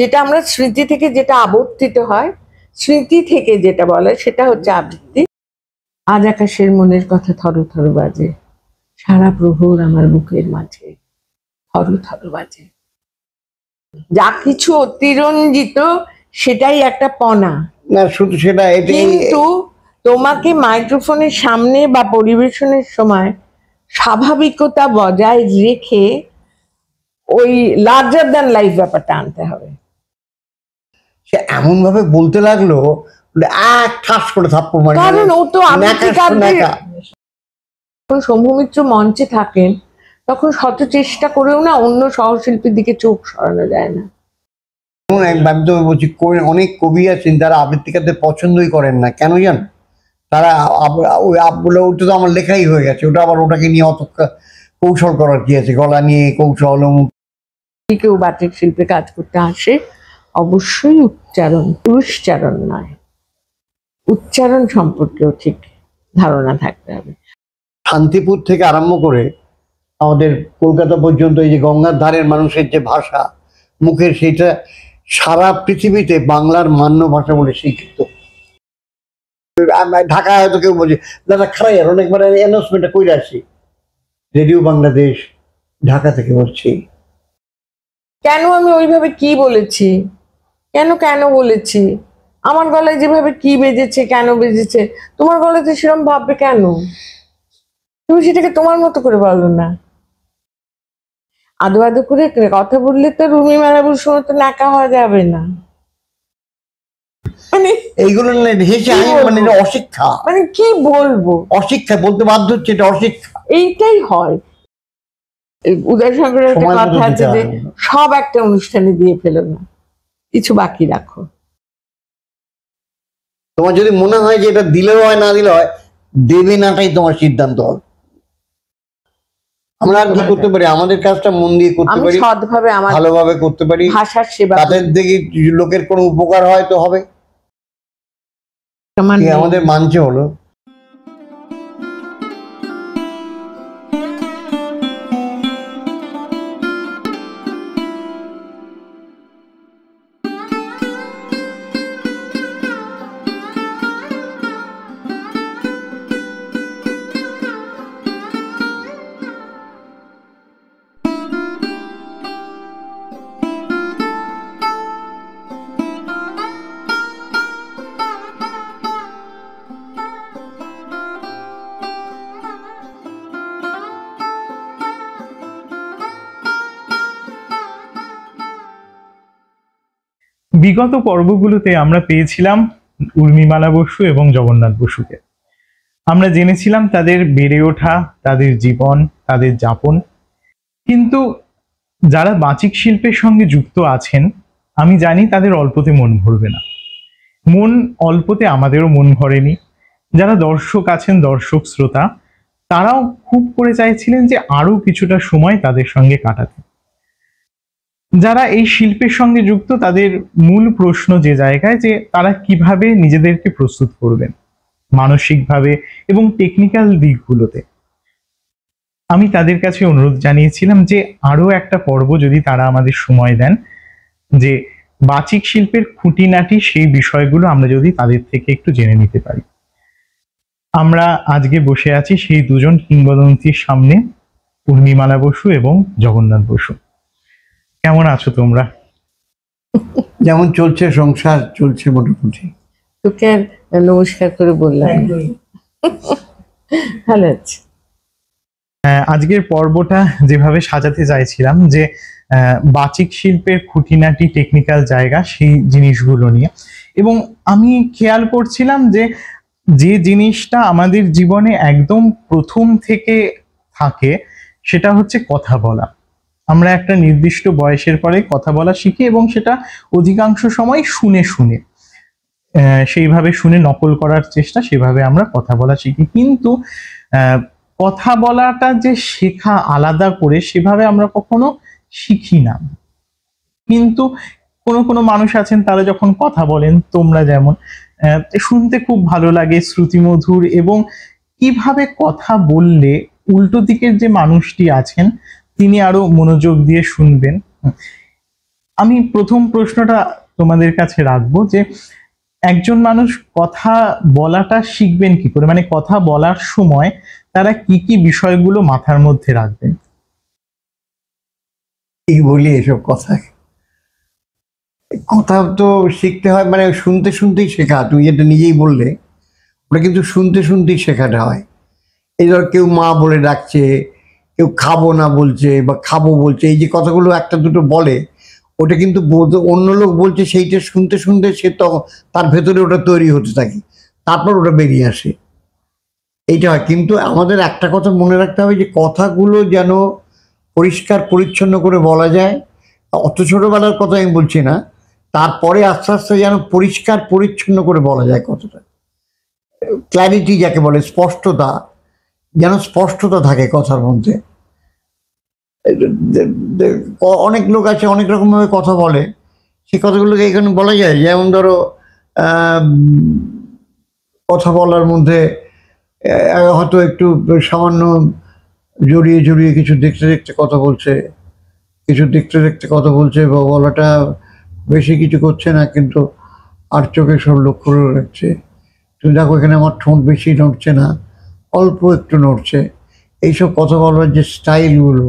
যেটা আমরা স্মৃতি থেকে যেটা আবর্তিত হয়, স্মৃতি থেকে যেটা বলে সেটা হচ্ছে আবৃত্তি। আজ আকাশের মনের কথা থর থর বাজে, সারা প্রহর আমার বুকের মাঝে থর থর বাজে। যা কিছু অতিরঞ্জিত সেটাই একটা পনা না, শুধু সেটা, কিন্তু তোমাকে মাইক্রোফোনের সামনে বা পরিবেশনের সময় স্বাভাবিকতা বজায় রেখে ওই লার্জার দ্যান লাইফ ব্যাপারটা আনতে হবে। সে এমন ভাবে বলতে লাগলো, এক ঠাস করে থাপ্পড় মারলো। কারণ ও তো শম্ভু মিত্র মঞ্চে থাকেন, তখন শত চেষ্টা করেও না অন্য সহশিল্পীর দিকে চোখ সরানো যায় না। বলছি, অনেক কবি আছেন তারা আবৃত্তিকারদের পছন্দই করেন না, কেন জান? তারা ওই ওটা তো আমার লেখাই হয়ে গেছে, ওটা আবার ওটাকে নিয়ে অত কৌশল করার কি আছে? গলা নিয়ে কৌশল। কেউ বাচিক শিল্পে কাজ করতে আসে, অবশ্যই উচ্চারণ, পুরুষচারণ নয়, উচ্চারণ সম্পর্কেও ঠিক ধারণা থাকতে হবে। শান্তিপুর থেকে আরম্ভ করে আমাদের কলকাতা পর্যন্ত এই যে গঙ্গার ধারের মানুষের যে ভাষা মুখের, সেটা সারা পৃথিবীতে বাংলার মান্য ভাষা বলে স্বীকৃত। ঢাকায় হয়তো কেউ বলছে, দাদা খারাই আর অনেকবার অ্যানাউন্সমেন্টটা করে আসি, রেডিও বাংলাদেশ ঢাকা থেকে বলছি। কেন আমি ওইভাবে কি বলেছি, কেন বলেছি? আমার গলায় যেভাবে কি বেজেছে, কেন বেজেছে, তোমার গলাতে সেরকম ভাববে কেন? তুমি সেটাকে তোমার মতো করে বলো না। আদো আদো করে কথা বললে তো রুমি মারাবুর সময় তো নাকা হওয়া যাবে না। মানে এইগুলো মানে অশিক্ষা, মানে কি বলবো, অশিক্ষা বলতে বাধ্য হচ্ছে, এটা অশিক্ষা। এইটাই হয়। উদয় শঙ্করের একটা কথা আছে যে সব একটা অনুষ্ঠানে দিয়ে ফেলো না, কিছু বাকি রাখো। তোমার যদি মনে হয় যে এটা দিলেও হয় না দিলে হয়, দেবে নাটাই তোমার সিদ্ধান্ত হবে। আমরা আর কি করতে পারি? আমাদের কাজটা মন দিয়ে করতে পারি, সৎভাবে, ভালোভাবে করতে পারি, ভাষার সেবা। তাদের দেখি লোকের কোনো উপকার হয় তো হবে, আমাদের মানছে হলো। বিগত পর্বগুলোতে আমরা পেয়েছিলাম উর্মিমালা বসু এবং জগন্নাথ বসুকে। আমরা জেনেছিলাম তাদের বেড়ে ওঠা, তাদের জীবন, তাদের যাপন। কিন্তু যারা বাচিক শিল্পের সঙ্গে যুক্ত আছেন, আমি জানি তাদের অল্পতে মন ভরবে না। মন অল্পতে আমাদেরও মন ভরেনি। যারা দর্শক আছেন, দর্শক শ্রোতা, তারাও খুব করে চাইছিলেন যে আরো কিছুটা সময় তাদের সঙ্গে কাটাতে। যারা এই শিল্পের সঙ্গে যুক্ত, তাদের মূল প্রশ্ন যে জায়গায় যে তারা কিভাবে নিজেদেরকে প্রস্তুত করবেন মানসিকভাবে এবং টেকনিক্যাল দিকগুলোতে। আমি তাদের কাছে অনুরোধ জানিয়েছিলাম যে আরো একটা পর্ব যদি তারা আমাদের সময় দেন, যে বাচিক শিল্পের খুঁটিনাটি সেই বিষয়গুলো আমরা যদি তাদের থেকে একটু জেনে নিতে পারি। আমরা আজকে বসে আছি সেই দুজন কিংবদন্তির সামনে, উর্মিমালা বসু এবং জগন্নাথ বসু। কেমন আছো তোমরা? যেমন চলছে সংসার, চলছে মোটামুটি। তোকে আর নমস্কার করে বললাম। ভালো আছে। আজকের পর্বটা যেভাবে সাজাতে চাইছিলাম, যে বাচিক শিল্পের খুঁটিনাটি টেকনিক্যাল জায়গা, সেই জিনিসগুলো নিয়ে। এবং আমি খেয়াল করছিলাম যে যে জিনিসটা আমাদের জীবনে একদম প্রথম থেকে থাকে সেটা হচ্ছে কথা বলা। আমরা একটা নির্দিষ্ট বয়সের পরে কথা বলা শিখি এবং সেটা অধিকাংশ সময় শুনে শুনে, সেইভাবে শুনে নকল করার চেষ্টা, সেভাবে আমরা কথা বলা শিখি। কিন্তু কথা বলাটা যে শেখা আলাদা করে, সেভাবে আমরা কখনো শিখি না। কিন্তু কোনো মানুষ আছেন, তারা যখন কথা বলেন, তোমরা যেমন, শুনতে খুব ভালো লাগে, শ্রুতিমধুর, এবং কিভাবে কথা বললে উল্টো দিকের যে মানুষটি আছেন তিনি আরো মনোযোগ দিয়ে শুনবেন। আমি প্রথম প্রশ্নটা তোমাদের কাছে রাখবো যে একজন মানুষ কথা বলাটা শিখবেন কি করে, মানে কথা বলার সময় তারা কি কি বিষয়গুলো মাথার মধ্যে রাখবেন? কি বলি এসব কথা, কথা তো শিখতে হয়, মানে শুনতে শুনতেই শেখা। তুমি যেটা নিজেই বললে, ওটা কিন্তু শুনতে শুনতেই শেখাটা হয়। এই ধর কেউ মা বলে ডাকছে, কেউ খাবো না বলছে বা খাবো বলছে, এই যে কথাগুলো একটা দুটো বলে, ওটা কিন্তু অন্য লোক বলছে, সেইটা শুনতে শুনতে সে তখন তার ভেতরে ওটা তৈরি হতে থাকে, তারপর ওটা বেরিয়ে আসে। এইটা হয়। কিন্তু আমাদের একটা কথা মনে রাখতে হবে, যে কথাগুলো যেন পরিষ্কার পরিচ্ছন্ন করে বলা যায়। অত ছোটবেলার কথা আমি বলছি না, তারপরে আস্তে আস্তে যেন পরিষ্কার পরিচ্ছন্ন করে বলা যায় কথাটা। ক্ল্যারিটি যাকে বলে, স্পষ্টতা, যেন স্পষ্টতা থাকে কথার মধ্যে। অনেক লোক আছে অনেক রকমভাবে কথা বলে, সেই কথাগুলোকে এখানে বলা যায়। যেমন ধরো কথা বলার মধ্যে হয়তো একটু সামান্য জড়িয়ে জড়িয়ে কিছু দেখতে দেখতে কথা বলছে, কিছু দেখতে দেখতে কথা বলছে, বা বলাটা বেশি কিছু করছে না, কিন্তু আর চোখে সব লক্ষ্য করে রাখছে। তুমি দেখো এখানে আমার ঠোঁট বেশি নড়ছে না, অল্প একটু নড়ছে। এইসব কথা বলার যে স্টাইলগুলো,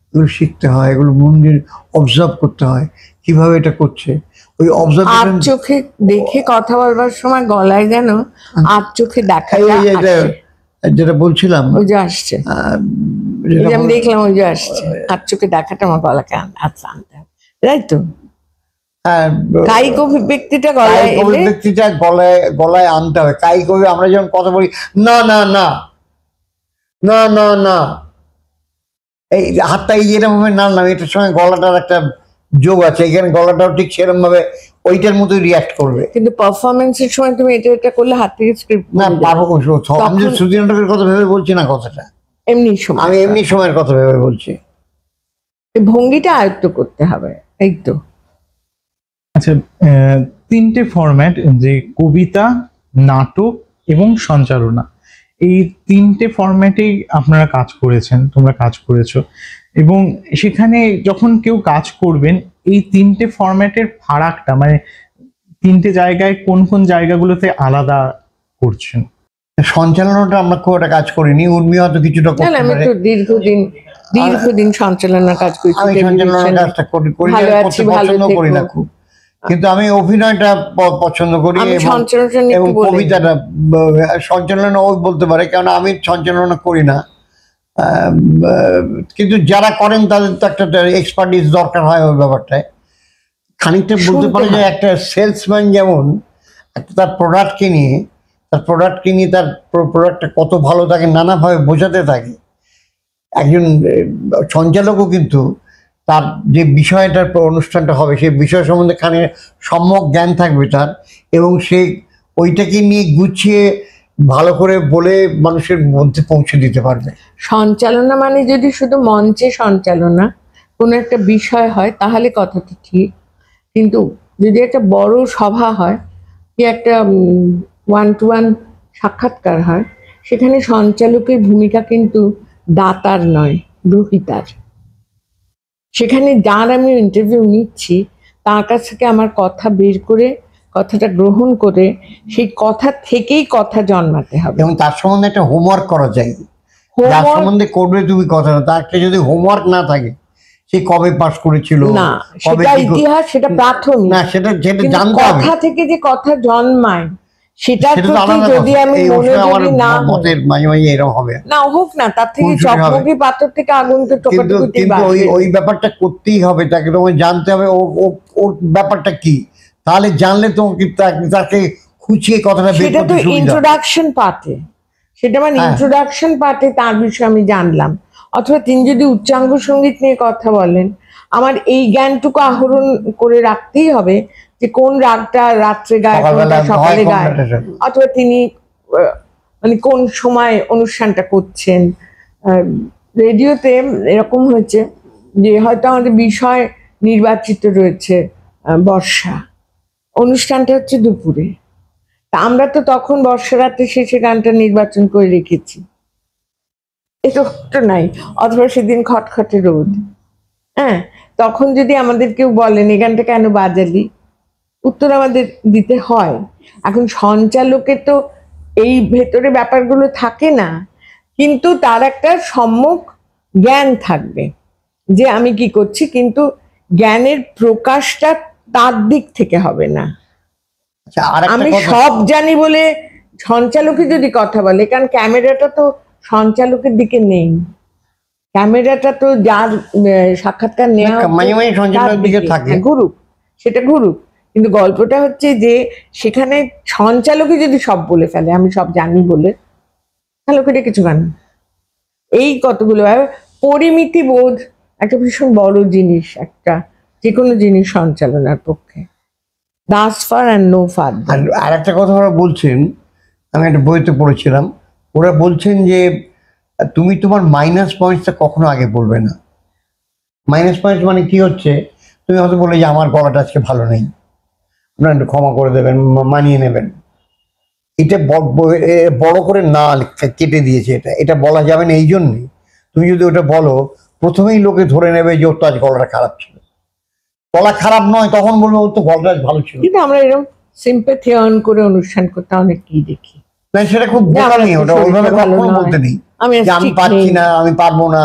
এগুলো শিখতে হয়, এগুলো মন দিয়ে অবজার্ভ করতে হয় কিভাবে এটা করছে। ওই আর অবজারভেশন, চোখে দেখে কথা বলবার সময় গলায় যেন আর চোখে দেখাটা আসে। যেটা বলছিলাম, ওই যে আসছে, এই যে আমি দেখলাম ওই যে আসছে, আর চোখে দেখাটা আমার গলাকে আনতে হবে, তাই তো? কায়িক অভিব্যক্তিটা গলায় এলে, অভিব্যক্তিটা গলায় গলায় আনতে হবে। কায়িক আমরা যখন কথা বলি, না না না না না না, এই হাতটা এই এরকম ভাবে নাড়লাম, এটার সঙ্গে গলাটার একটা যোগ আছে, এখানে গলাটাও ঠিক সেরকম ভাবে ওইটার মতোই রিয়াক্ট করবে। কিন্তু পারফরমেন্সের সময় তুমি এটা এটা করলে হাত থেকে স্ক্রিপ্ট না পারবো, আমি যে শ্রুতি নাটকের কথা ভেবে বলছি না কথাটা, এমনি সময়, আমি এমনি সময়ের কথা ভেবে বলছি। ভঙ্গিটা আয়ত্ত করতে হবে, এই তো। আচ্ছা, তিনটে ফরম্যাট, যে কবিতা, নাটক এবং সঞ্চালনা, এই তিনটে ফরম্যাটেই আপনারা কাজ করেছেন, তোমরা কাজ করেছো, এবং সেখানে যখন কেউ কাজ করবেন, এই তিনটে ফরম্যাটের ফারাকটা, মানে তিনটে জায়গায় কোন কোন জায়গাগুলোতে আলাদা করছেন? সঞ্চালনাটা আমরা খুব একটা কাজ করিনি, উর্মি হয়তো কিছুটা করতে আমি পারে। তো দীর্ঘদিন সঞ্চালনার কাজ করেছি, আমি সঞ্চালনার কাজটা করতে পছন্দ করি না খুব, কিন্তু আমি অভিনয়টা পছন্দ করি, এবং কবিতাটা সঞ্চালনা ওই বলতে পারে, কারণ আমি সঞ্চালনা করি না। কিন্তু যারা করেন তাদের তো একটা এক্সপার্টিস দরকার হয় ওই ব্যাপারটায়। খানিকটা বলতে পারে যে একটা সেলসম্যান যেমন তার প্রোডাক্টকে নিয়ে তার প্রোডাক্টটা কত ভালো থাকে নানাভাবে বোঝাতে থাকে, একজন সঞ্চালকও কিন্তু তার যে বিষয়টার অনুষ্ঠানটা হবে সেই বিষয় সম্বন্ধে সম্যক জ্ঞান থাকবে তার, এবং সে ওইটাকে নিয়ে গুছিয়ে ভালো করে বলে মানুষের মধ্যে পৌঁছে দিতে পারবে। সঞ্চালনা মানে যদি শুধু মঞ্চে সঞ্চালনা কোনো একটা বিষয় হয় তাহলে কথাটা ঠিক, কিন্তু যদি একটা বড় সভা হয় কি একটা 1-to-1 সাক্ষাৎকার হয়, সেখানে সঞ্চালকের ভূমিকা কিন্তু দাতার নয়, গ্রহীতার। সেখানে যার আমি ইন্টারভিউ নিচ্ছি তার কাছ থেকে আমার কথা বের করে, কথাটা গ্রহণ করে সেই কথা থেকেই কথা জন্মাতে হবে, এবং তার সম্বন্ধে একটা হোমওয়ার্ক করা যায়। যার সম্বন্ধে করবে তুমি কথাটা, তার যদি হোমওয়ার্ক না থাকে, সে কবে পাস করেছিল না, সেটা ইতিহাস, সেটা প্রাথমিক না, সেটা জানতে হবে। কথা থেকে যে কথা জন্মায় সেটার প্রতি যদি আমি মনোযোগী না হই, মাঝে মাঝে এরকম হবে না হোক না, তার থেকে চকমকি পাথর থেকে আগুন তো টোকাটুকুতে, কিন্তু ওই ব্যাপারটা করতেই হবে, তাকে তোমাকে জানতে হবে ওর ব্যাপারটা কি, তাহলে জানলে তোমাকে তাকে খুঁচিয়ে কথাটা বের করতে সুবিধা হবে। সেটা তো ইন্ট্রোডাকশন পার্টে, সেটা মানে ইন্ট্রোডাকশন পার্টে তার বিষয়ে আমি জানলাম। অথবা তিনি যদি উচ্চাঙ্গ সঙ্গীত নিয়ে কথা বলেন, আমার এই জ্ঞানটুকু আহরণ করে রাখতেই হবে যে কোন রাগটা রাত্রে গায়, কোনটা সকালে গায়, অথবা তিনি মানে কোন সময় অনুষ্ঠানটা করছেন। রেডিওতে এরকম হয়েছে যে হয়তো আমাদের বিষয় নির্বাচিত রয়েছে বর্ষা, অনুষ্ঠানটা হচ্ছে দুপুরে, তা আমরা তো তখন বর্ষারাতে শেষে গানটা নির্বাচন করে রেখেছি, এটা নাই, অথবা সেদিন খটখটে রোদ, হ্যাঁ, তখন যদি আমাদের কেউ বলেন এখানটা কেন বাজালি, উত্তর আমাদের দিতে হয়। এখন সঞ্চালকের তো এই ভেতরে ব্যাপারগুলো থাকে না, কিন্তু তার একটা সম্যক জ্ঞান থাকবে যে আমি কি করছি, কিন্তু জ্ঞানের প্রকাশটা তার দিক থেকে হবে না। আচ্ছা, আর একটা আমি কথা, সব জানি বলে সঞ্চালকে যদি কথা বলে, কারণ ক্যামেরাটা তো সঞ্চালকের দিকে নেই, ক্যামেরাটা তো যার সাক্ষাৎকার নেওয়া হচ্ছে মাঝে মাঝে তার সঞ্চালকের দিকে থাকে। হ্যাঁ, ঘুরুক, সেটা ঘুরুক, কিন্তু গল্পটা হচ্ছে যে সেখানে সঞ্চালকই যদি সব বলে ফেলে আমি সব জানি বলে, তাহলে ওকে কিছু কেন। এই কতগুলো পরিমিতি বোধ একটা ভীষণ বড় জিনিস, একটা যে কোনো জিনিস সঞ্চালনার পক্ষে। Thus far and no far. আর একটা কথা ওরা বলছেন, আমি একটা বইতে পড়েছিলাম, ওরা বলছেন যে তুমি তোমার মাইনাস পয়েন্টসটা কখনো আগে বলবে না। মাইনাস পয়েন্টস মানে কি হচ্ছে, তুমি হয়তো বলে যে আমার গলাটা আজকে ভালো নেই, আপনারা একটু ক্ষমা করে দেবেন, মানিয়ে নেবেন। এটা বড় করে না কেটে দিয়েছে, এটা বলা যাবে না। এই জন্যই তুমি যদি ওটা বলো, প্রথমেই লোকে ধরে নেবে যে ওর তো আজ গলাটা খারাপ ছিল। গলা খারাপ নয়, তখন বলবো ওর তো গলাটা আজ ভালো ছিল। কিন্তু আমরা এরকম সিম্প্যাথি অন করে অনুষ্ঠান করতে অনেকই দেখি। না, সেটা খুব বোকামি, ওটা ওইভাবে কখনো বলতে নেই যে আমি পারছি না, আমি পারবো না।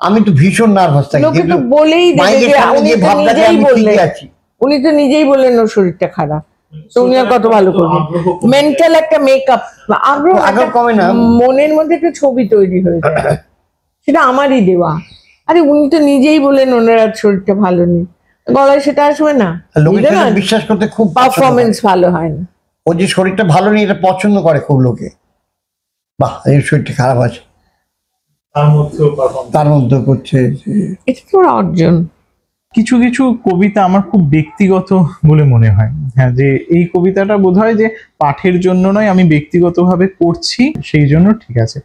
আমি তো ভীষণ নার্ভাস থাকি, লোকে তো কিন্তু বলেই দেবে মাইকের যে সামনে উনি যে তো ভাবটাকে নিজেই আমি বললেন, ঠিকই আছি। উনি তো নিজেই বললেন ওর শরীরটা খারাপ, তো উনি আর কত ভালো করবেন। মেন্টাল একটা মেকআপ, আগ্রহ কমে না। মনের মধ্যে একটা ছবি তৈরি হয়ে যায়, সেটা আমারই দেওয়া। আরে উনি তো নিজেই বললেন ওনার আর শরীরটা ভালো নেই, গলায় সেটা আসবে না, লোকে সেটা বিশ্বাস করতে খুব পারফরমেন্স ভালো হয় না। ও যে শরীরটা ভালো নেই এটা পছন্দ করে খুব লোকে, বাহ এই শরীরটা খারাপ আছে, তার মধ্যে করছে। এটা তো ওর অর্জন। কিছু কিছু কবিতা আমার খুব ব্যক্তিগত বলে মনে হয়, হ্যাঁ, যে এই কবিতাটা বোধহয় যে পাঠের জন্য নয়, আমি ব্যক্তিগতভাবে করছি সেই জন্য ঠিক আছে।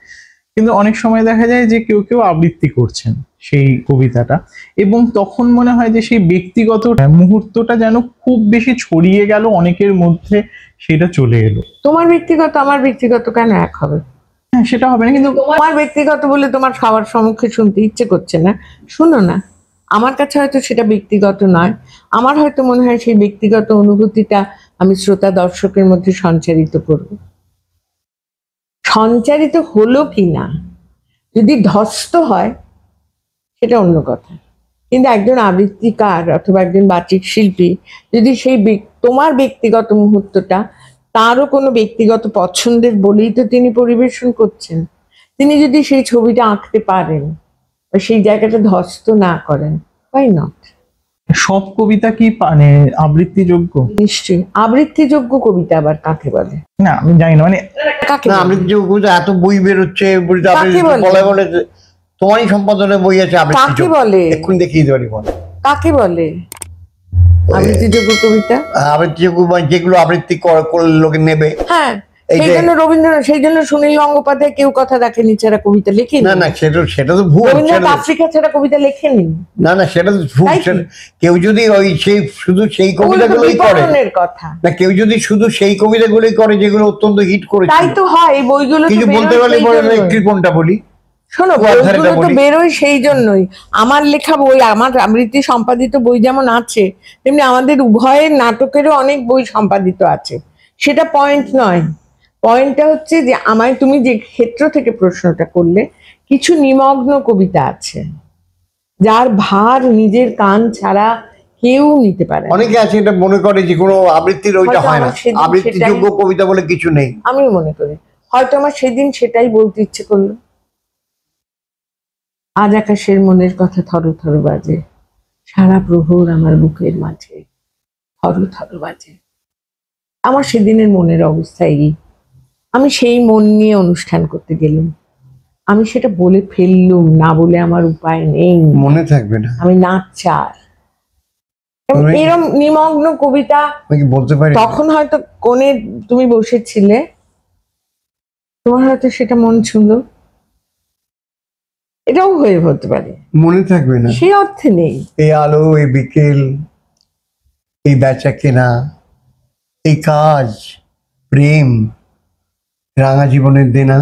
কিন্তু অনেক সময় দেখা যায় যে কেউ কেউ আবৃত্তি করছেন সেই কবিতাটা, এবং তখন মনে হয় যে সেই ব্যক্তিগত মুহূর্তটা যেন খুব বেশি ছড়িয়ে গেল অনেকের মধ্যে, সেটা চলে এলো। তোমার ব্যক্তিগত আমার ব্যক্তিগত কেন এক হবে? হ্যাঁ, সেটা হবে না, কিন্তু তোমার ব্যক্তিগত বলে তোমার সবার সম্মুখে শুনতে ইচ্ছে করছে না, শুনো না। আমার কাছে হয়তো সেটা ব্যক্তিগত নয়, আমার হয়তো মনে হয় সেই ব্যক্তিগত অনুভূতিটা আমি শ্রোতা দর্শকের মধ্যে সঞ্চারিত করব। সঞ্চারিত হলো কি না, যদি ধস্ত হয় সেটা অন্য কথা, কিন্তু একজন আবৃত্তিকার অথবা একজন বাচিক শিল্পী যদি সেই তোমার ব্যক্তিগত মুহূর্তটা তারও কোনো ব্যক্তিগত পছন্দের বলেই তো তিনি পরিবেশন করছেন, তিনি যদি সেই ছবিটা আঁকতে পারেন বা সেই জায়গাটা ধস্ত না করেন, why not? সব কবিতা কি মানে আবৃত্তিযোগ্য? নিশ্চয়ই। আবৃত্তিযোগ্য কবিতা আবার কাকে বলে? না আমি জানি না, মানে কাকে না, বলে? আবৃত্তিযোগ্য কবিতা এত বই বেরোচ্ছে, কাকে বলে? বলে বলে তোমারই সম্পাদনের বই আছে কাকে আবৃত্তিযোগ্য, বলে? এক্ষুনি দেখিয়ে দিতে পারি। বল কাকে বলে আবৃত্তিযোগ্য কবিতা? আবৃত্তিযোগ্য যেগুলো আবৃত্তি করলে লোকে নেবে। হ্যাঁ, এই সেই যে- জন্য রবীন্দ্রনাথ, সেই জন্য সুনীল গঙ্গোপাধ্যায় কেউ কথা রাখেনি ছাড়া কবিতা লেখেনি। না না, সেটা তো ভুল। রবীন্দ্রনাথ আফ্রিকা ছাড়া কবিতা লেখেনি। না না, সেটা তো ভুল। তাই কি? কেউ যদি ওই সেই শুধু সেই কবিতাগুলোই করে, বিপণনের কথা। না কেউ যদি শুধু সেই কবিতাগুলোই করে যেগুলো অত্যন্ত হিট করেছে, তাই তো হয়, এই বইগুলো তো কিছু বলতে বেরোয় পারলে সেই জন্যই। একটি কোনটা বলি, শোনো, কথাটা বইগুলো তো বলি। বেরোয় সেই জন্যই। আমার লেখা বই, আমার আবৃত্তি সম্পাদিত বই যেমন আছে, তেমনি আমাদের উভয়ের নাটকেরও অনেক বই সম্পাদিত আছে। সেটা পয়েন্ট নয়, পয়েন্টটা হচ্ছে যে আমায় তুমি যে ক্ষেত্র থেকে প্রশ্নটা করলে, কিছু নিমগ্ন কবিতা আছে যার ভার নিজের কান ছাড়া কেউ নিতে পারে না। অনেকে আছে এটা মনে করে যে কোনো আবৃত্তির ওইটা হয়তো হয় না, আমার সেদিন আবৃত্তিযোগ্য কবিতা বলে কিছু নেই। আমিও মনে করি, হয়তো আমার সেদিন সেটাই বলতে ইচ্ছে করলো। আজ আকাশের মনের কথা থর থর বাজে, সারা প্রহর আমার বুকের মাঝে থর থর বাজে। আমার সেদিনের মনের অবস্থা এই, আমি সেই মন নিয়ে অনুষ্ঠান করতে গেলাম, আমি সেটা বলে ফেললুম, না বলে আমার উপায় নেই, মনে থাকবে না। আমি নাচার। এরম নিমগ্ন কবিতা আমি কি বলতে পারি? তখন হয়তো কোণে তুমি বসেছিলে, তোমার হয়তো সেটা মন ছুঁলো, এটাও হয়ে হতে পারে, মনে থাকবে না। সেই অর্থে নেই। এই আলো, এই বিকেল, এই বেচা কেনা, এই কাজ, প্রেম, রাঙা জীবনের দেনা,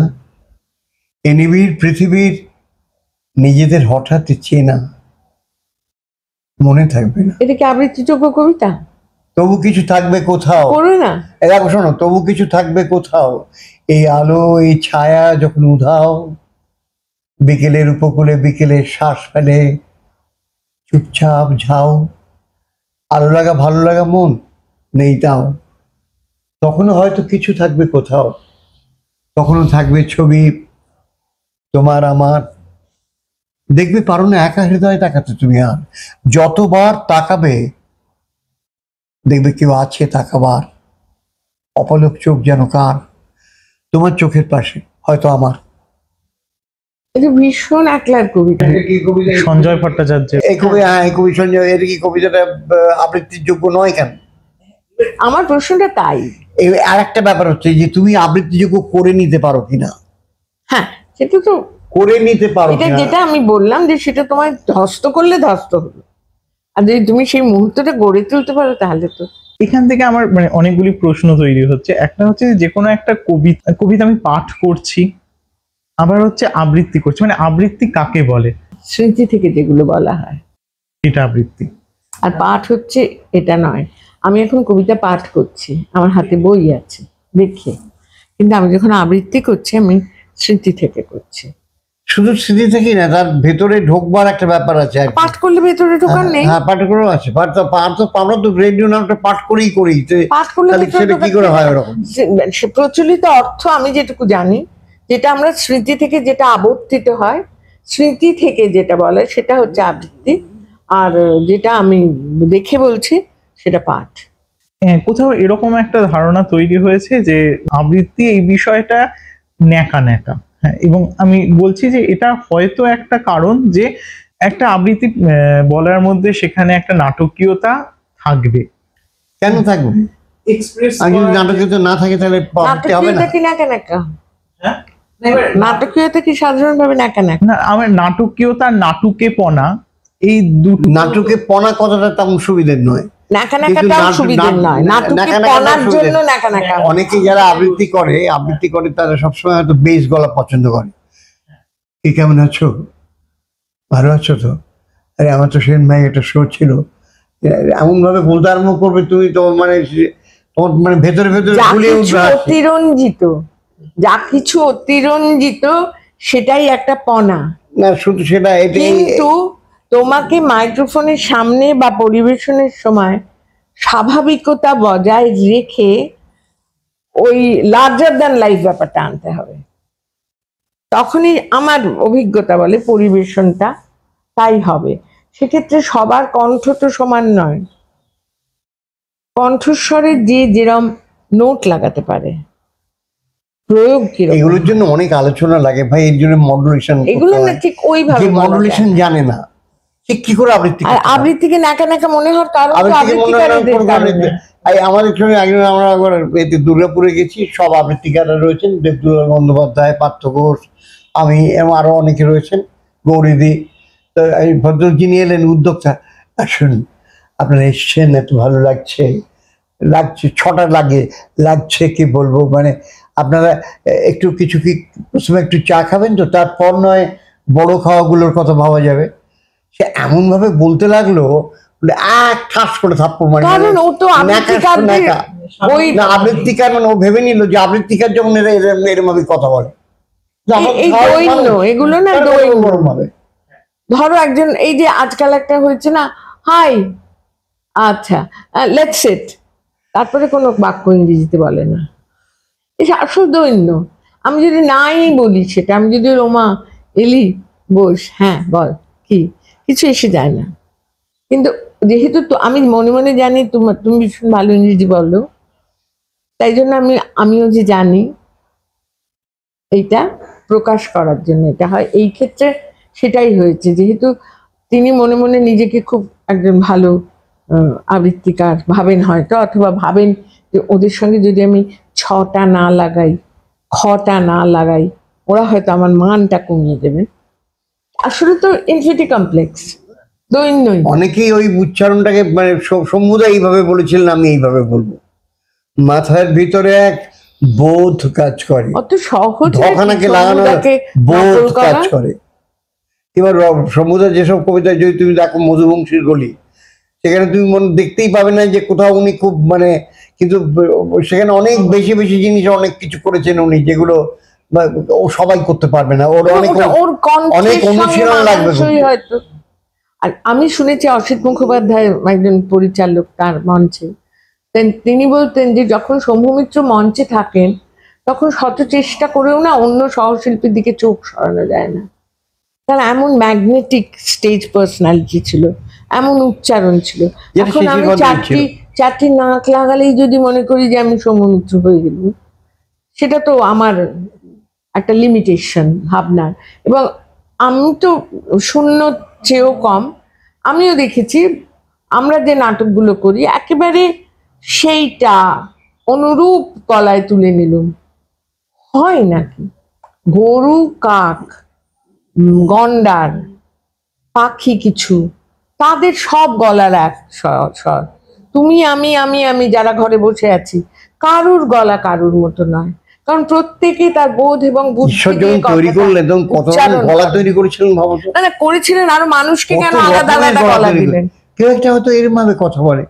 এ নিবিড় পৃথিবীর নিজেদের হঠাৎ চেনা, মনে থাকবে না। এটা কি আবৃত্তিযোগ্য কবিতা? তবু কিছু থাকবে কোথাও, করো না। দেখো শোনো, তবু কিছু থাকবে কোথাও, এই আলো এই ছায়া যখন উধাও, বিকেলের উপকূলে বিকেলের শ্বাস ফেলে চুপচাপ ঝাও, আলো লাগা ভালো লাগা মন নেই তাও, তখনও হয়তো কিছু থাকবে কোথাও, তখনও থাকবে ছবি তোমার আমার, দেখবে পারো না একা হৃদয়ে তাকাতে তুমি, আর যতবার তাকাবে দেখবে কেউ আছে তাকাবার, অপলক চোখ যেন কার, তোমার চোখের পাশে হয়তো আমার। এটা ভীষণ একলার কবিতা। কি কবিতা? সঞ্জয় ভট্টাচার্য। এই কবি, হ্যাঁ এই কবি সঞ্জয়, এর কি কবিতাটা আবৃত্তির যোগ্য নয় কেন? আমার প্রশ্নটা তাই। এই আর একটা ব্যাপার হচ্ছে যে তুমি আবৃত্তিযোগ্য করে নিতে পারো কিনা, হ্যাঁ, সেটা তো করে নিতে পারো এটা কিনা। যেটা আমি বললাম যে সেটা তোমায় ধ্বস্ত করলে ধ্বস্ত হলো, আর যদি তুমি সেই মুহূর্তটা গড়ে তুলতে পারো তাহলে তো। এখান থেকে আমার মানে অনেকগুলি প্রশ্ন তৈরি হচ্ছে। একটা হচ্ছে যে কোনো একটা কবিতা আমি পাঠ করছি, আবার হচ্ছে আবৃত্তি করছি, মানে আবৃত্তি কাকে বলে? স্মৃতি থেকে যেগুলো বলা হয় এটা আবৃত্তি। আর পাঠ হচ্ছে এটা নয়। আমি এখন কবিতা পাঠ করছি, আমার হাতে বই আছে দেখে, কিন্তু আমি যখন আবৃত্তি করছি আমি স্মৃতি থেকে করছি। শুধু স্মৃতি থেকেই না, তার ভেতরে ঢোকবার একটা ব্যাপার আছে আর কি। পাঠ করলে ভেতরে ঢোকার নেই। হ্যাঁ, পাঠ করেও আছে, আমরা তো রেডিও নামটা পাঠ করেই করি, তো পাঠ করলে তাহলে ভেতরে সেটা কি ঢোকার করে নেই। হয় ওরকম? সে প্রচলিত অর্থ আমি যেটুকু জানি, যেটা আমরা স্মৃতি থেকে যেটা আবর্তিত হয়, স্মৃতি থেকে যেটা বলে সেটা হচ্ছে আবৃত্তি, আর যেটা আমি দেখে বলছি সেটা পাঠ। হ্যাঁ, কোথাও এরকম একটা ধারণা তৈরি হয়েছে যে আবৃত্তি এই বিষয়টা ন্যাকা ন্যাকা। হ্যাঁ, এবং আমি বলছি যে এটা হয়তো একটা কারণ যে একটা আবৃত্তি বলার মধ্যে সেখানে একটা নাটকীয়তা থাকবে। কেন থাকবে? এক্সপ্রেস আর যদি নাটকীয়তা না থাকে তাহলে আবৃত্তি হবে না। নাটকীয়তা কি নাকা নাকা? হ্যাঁ? নাটকীয়তা কি সাধারণভাবে নাকা নাকা? না, আমার নাটকীয়তা নাটুকেপনা এই দুটো। নাটকে পনা কথাটা তেমন সুবিধের নয়। নাকা কিন্তু নাকাটাও সুবিধার নয়, নাটকে নাকা নাকাটাও পনার সুবিধার। জন্য নাকা নাকা। অনেকে যারা আবৃত্তি করে তারা সবসময় হয়তো বেস গলা পছন্দ করে। কি কেমন আছো, ভালো আছো তো? আরে আমার তো সেন ভাই একটা শো ছিল, এমন ভাবে বলতে আরম্ভ করবে তুমি তো মানে তোমার মানে ভেতরে ভেতরে যা ফুলিয়ে কিছু উঠবে হাসি। অতিরঞ্জিত, যা কিছু অতিরঞ্জিত সেটাই একটা পনা। না শুধু সেটা, এটাই কিন্তু তোমাকে মাইক্রোফোনের সামনে বা পরিবেশনের সময় স্বাভাবিকতা বজায় রেখে ওই লার্জার দ্যান লাইফ ব্যাপারটা আনতে হবে। তখনই আমার অভিজ্ঞতা বলে পরিবেশনটা তাই হবে। সেক্ষেত্রে সবার কণ্ঠ তো সমান নয়, কণ্ঠস্বরে যে যেরম নোট লাগাতে পারে, প্রয়োগ কিরকম, এগুলোর জন্য অনেক আলোচনা লাগে ভাই, এর জন্য মডুলেশন। এগুলো না ঠিক ওইভাবে বলা যায় মডুলেশন না। জানে না সে কি করে আবৃত্তি আর করতে পারে? আবৃত্তিকে নাকা নাকা মনে হওয়ার কারণ তো আবৃত্তিকে মনে হয় আবৃত্তিকারীদের কোন কারণে। কারণে। আমাদের সঙ্গে একজন, আমরা একবার এতে দুর্গাপুরে গেছি, সব আবৃত্তিকাররা রয়েছেন, দেবদুলাল বন্দ্যোপাধ্যায়, পার্থ ঘোষ, আমি এবং আরো অনেকে রয়েছেন, গৌরীদি। তো এই ভদ্র যিনি এলেন উদ্যোক্তা, আসুন আপনারা এসছেন, এত ভালো লাগছে, ছটা লাগছে কি বলবো, মানে আপনারা একটু কিছু কি প্রথমে একটু চা খাবেন তো, তারপর নয় বড় খাওয়াগুলোর কথা ভাবা যাবে। সে এমন ভাবে বলতে লাগলো, এক ঠাস করে থাপ্পড় মারি। কারণ ও তো আবৃত্তিকারদের ওই আবৃত্তিকার মানে ও ভেবে নিল যে আবৃত্তিকার যখন এরা এরম ভাবে কথা বলে, এই দৈন্য, এগুলো না দৈন্য। ভাবে। ধরো একজন, এই যে আজকাল একটা হয়েছে না, হাই, আচ্ছা লেটস সিট, তারপরে কোনো বাক্য ইংরেজিতে বলে না, এটা আসল দৈন্য। আমি যদি নাই বলি সেটা, আমি যদি রোমা এলি বস, হ্যাঁ বল কি, কিছু এসে যায় না। কিন্তু যেহেতু তো আমি মনে মনে জানি তুমি ভীষণ ভালো ইংরেজি বলো, তাই জন্য আমিও যে জানি এইটা প্রকাশ করার জন্য এটা হয়। এই ক্ষেত্রে সেটাই হয়েছে, যেহেতু তিনি মনে মনে নিজেকে খুব একজন ভালো আবৃত্তিকার ভাবেন হয়তো, অথবা ভাবেন যে ওদের সঙ্গে যদি আমি ছটা না লাগাই, খটা না লাগাই, ওরা হয়তো আমার মানটা কমিয়ে দেবেন। আসলে তো ইনফিনিটি কমপ্লেক্স, দৈন্যই। অনেকেই ওই উচ্চারণটাকে মানে শম্ভুদা এইভাবে বলেছিলেন, আমি এইভাবে বলবো, মাথার ভিতরে এক বোধ কাজ করে, অত সহজ ধখানাকে লাগানো বোধ কাজ করে। এবার শম্ভুদা যেসব কবিতা, যদি তুমি দেখো মধুবংশীর গলি, সেখানে তুমি মনে দেখতেই পাবে না যে কোথাও উনি খুব মানে, কিন্তু সেখানে অনেক বেশি বেশি জিনিস অনেক কিছু করেছেন উনি, যেগুলো ও সবাই করতে পারবে না, ওর অনেক ওর অনেক কণ্ঠের সঙ্গে অনুশীলন লাগবে। মানানসই হয়তো। আর আমি শুনেছি অসিত মুখোপাধ্যায় একজন পরিচালক, তার মঞ্চে তিনি বলতেন যে যখন শম্ভু মিত্র মঞ্চে থাকেন তখন শত চেষ্টা করেও না অন্য সহশিল্পীর দিকে চোখ সরানো যায় না। তার এমন ম্যাগনেটিক স্টেজ পার্সোনালিটি ছিল, এমন উচ্চারণ ছিল। যেটা এখন আমি শিশির ভদ্রের ছিল। চারটি নাক লাগালেই যদি মনে করি যে আমি শম্ভু মিত্র হয়ে গেলাম, সেটা তো আমার একটা লিমিটেশন ভাবনার। এবং আমি তো শূন্য চেয়েও কম, আমিও দেখেছি আমরা যে নাটকগুলো করি একেবারে সেইটা অনুরূপ গলায় তুলে নিলাম, হয় নাকি? গরু, কাক, গন্ডার, পাখি কিছু, তাদের সব গলার এক স্বর। তুমি আমি আমি আমি যারা ঘরে বসে আছি, কারুর গলা কারুর মতো নয়, কারণ প্রত্যেকে তার বোধ এবং বুদ্ধি ঈশ্বর দিয়ে যখন তৈরি কথাটা করলেন তখন কত উচ্চারণ গলা করে। তৈরি করেছিলেন ভাবো তো। না করেছিলেন, আরো মানুষকে কেন কত আলাদা রকমের আলাদা গলা গলা তৈরি দিলেন? কেউ একটা হয়তো এরম ভাবে কথা বলে,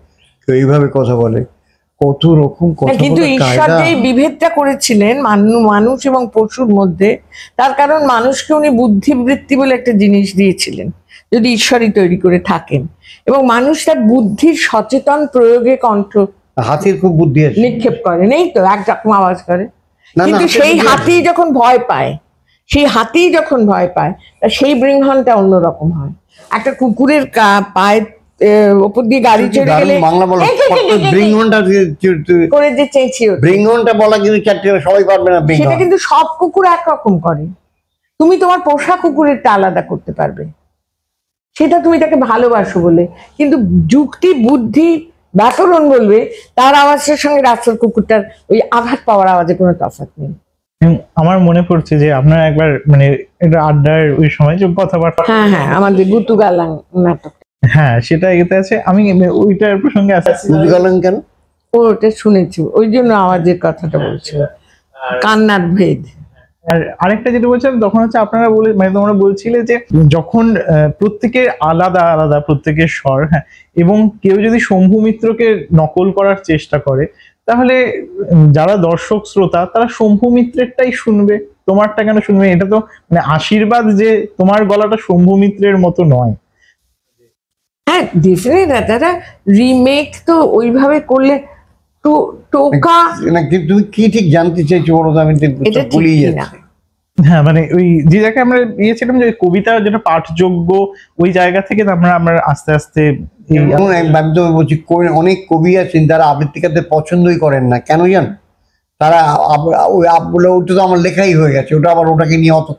কেউ এইভাবে কথা বলে, কত রকম কথা কিন্তু বলার ঈশ্বর কায়দা। যে এই বিভেদটা করেছিলেন মানুষ এবং পশুর মধ্যে, তার কারণ মানুষকে উনি বুদ্ধিবৃত্তি বলে একটা জিনিস দিয়েছিলেন, যদি ঈশ্বরই তৈরি করে থাকেন, এবং মানুষ তার বুদ্ধির সচেতন প্রয়োগে কণ্ঠ হাতির খুব বুদ্ধি আছে। নিক্ষেপ করে, নেই তো একরকম আওয়াজ করে। না, কিন্তু হাতির সেই বুদ্ধি আছে। হাতি যখন ভয় পায়, তা সেই বৃঙ্ঘনটা অন্যরকম হয়। একটা কুকুরের পায়ের ওপর দিয়ে গাড়ি চড়ে দারুণ গেলে বাংলা বলা। বৃঙ্গনটা করে যে চেঁচিয়ে ওঠে, বৃঙ্গনটা বলা কিন্তু চারটে সবাই পারবে না। সেটা বৃঙ্গন কিন্তু সব কুকুর একরকম করে। তুমি তোমার পোষা কুকুরেরটা আলাদা করতে পারবে, সেটা তুমি তাকে ভালোবাসো বলে, কিন্তু যুক্তি, বুদ্ধি, ব্যাকরণ বলবে তার আওয়াজের সঙ্গে রাস্তার কুকুরটার ওই আঘাত পাওয়ার আওয়াজে কোনো তফাৎ নেই। আমার মনে পড়ছে যে আপনারা একবার মানে এটা আড্ডার ওই সময় যে কথাবার্তা, হ্যাঁ আমাদের গুতু গালাং নাটক, হ্যাঁ সেটা এতে আছে, আমি ওইটার প্রসঙ্গে আসছি। বুঝলাম কেন ওটা শুনেছি, ওই জন্য আওয়াজের কথাটা বলছিল, কান্নার ভেদ। আর আরেকটা যেটা বলছিলাম তখন হচ্ছে আপনারা মানে তোমরা বলছিলে যে যখন প্রত্যেকের আলাদা আলাদা প্রত্যেকের স্বর, হ্যাঁ, এবং কেউ যদি শম্ভু মিত্রকে নকল করার চেষ্টা করে তাহলে যারা দর্শক শ্রোতা তারা শম্ভু মিত্রেরটাই শুনবে, তোমারটা কেন শুনবে? এটা তো মানে আশীর্বাদ যে তোমার গলাটা শম্ভু মিত্রের মতো নয়। হ্যাঁ ডেফিনেটলি তারা রিমেক তো ওইভাবে করলে টোকা, না, কিন্তু তুমি কি ঠিক জানতে চাইছো বলো তো, আমি এটা ঠিক ভুলিয়ে কি না? যাচ্ছি। হ্যাঁ মানে ওই যে জায়গায় আমরা ইয়েছিলাম যে কবিতা যেটা পাঠযোগ্য, ওই জায়গা থেকে আমরা আস্তে আস্তে এখন আমি তো বলছি, অনেক কবি আছেন যারা আবৃত্তিকারদের পছন্দই করেন না, কেন জান? তারা ওই বলে ওটা তো আমার লেখাই হয়ে গেছে, ওটা আবার ওটাকে নিয়ে অত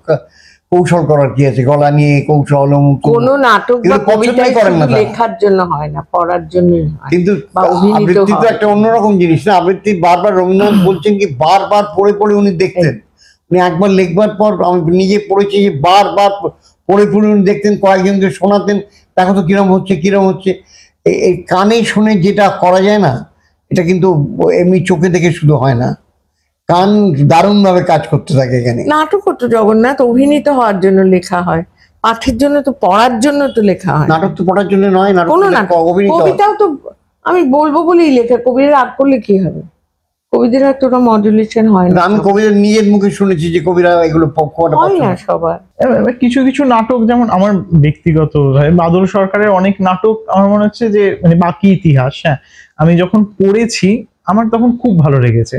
কৌশল করার কি আছে, গলা নিয়ে কৌশল। কোন নাটক বা কিন্তু কবিতা পছন্দই করেন না তারা। লেখার জন্য হয় না, পড়ার জন্যই হয়। কিন্তু বা অভিনীত আবৃত্তি তো হয়। একটা অন্যরকম জিনিস না। আবৃত্তি বারবার রবীন্দ্রনাথ বলছেন কি বারবার পড়ে পড়ে উনি দেখতেন। উনি একবার লিখবার পর, আমি নিজে পড়েছি যে বারবার পড়ে পড়ে উনি দেখতেন, কয়েকজনকে শোনাতেন, দেখো তো কিরম হচ্ছে কিরম হচ্ছে। এই কানে শুনে যেটা করা যায় না, এটা কিন্তু এমনি চোখে দেখে শুধু হয় না, কান দারুণ ভাবে কাজ করতে থাকে এখানে। নাটকও তো জগন্নাথ অভিনীত হওয়ার জন্য লেখা হয়, পাঠের জন্য তো, পড়ার জন্য তো লেখা হয়। নাটক তো পড়ার জন্য নয়, কোনো নাটক নাটক, অভিনীত হয়। কবিতাও তো আমি বলবো বলেই লেখা, কবিরা রাগ করলে কি হবে? কবিদের হয়তো ওটা মডুলেশন হয় না, আমি কবিদের নিজের মুখে শুনেছি যে কবিরা এগুলো হয় না সবার। এবার কিছু কিছু নাটক, যেমন আমার ব্যক্তিগত বাদল সরকারের অনেক নাটক আমার মনে হচ্ছে যে মানে বাকি ইতিহাস, হ্যাঁ, আমি যখন পড়েছি আমার তখন খুব ভালো লেগেছে,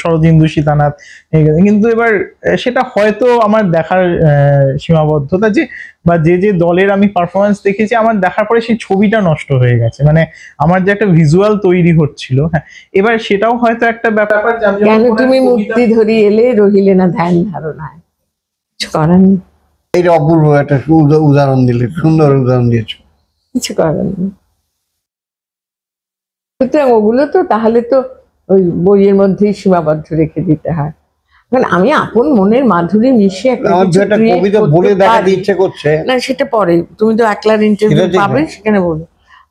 শরদিন্দু সীতানাথ। কিন্তু এবার সেটা হয়তো আমার দেখার সীমাবদ্ধতা, যে বা যে যে দলের আমি পারফরমেন্স দেখেছি আমার দেখার পরে সেই ছবিটা নষ্ট হয়ে গেছে, মানে আমার যে একটা ভিজুয়াল তৈরি হচ্ছিল, হ্যাঁ, এবার সেটাও হয়তো একটা ব্যাপার। কেন তুমি মূর্তি ধরি এলে রহিলে না ধ্যান ধারণায়, কিছু করার নেই, এটা অপূর্ব একটা উদাহরণ দিলে, সুন্দর উদাহরণ দিয়েছো। কিছু করার নেই। সুতরাং ওগুলো তো তাহলে তো ওই বইয়ের মধ্যেই সীমাবদ্ধ রেখে দিতে হয়। কারণ আমি আপন মনের মাধুরী মিশিয়ে একটা আমার কিছু একটা create কবিতা করতে বলে দেখাতে পারি। ইচ্ছে করছে। না সেটা পরে, তুমি তো একলার ইন্টারভিউ সেটা ঠিক পাবে, না। সেখানে বলো।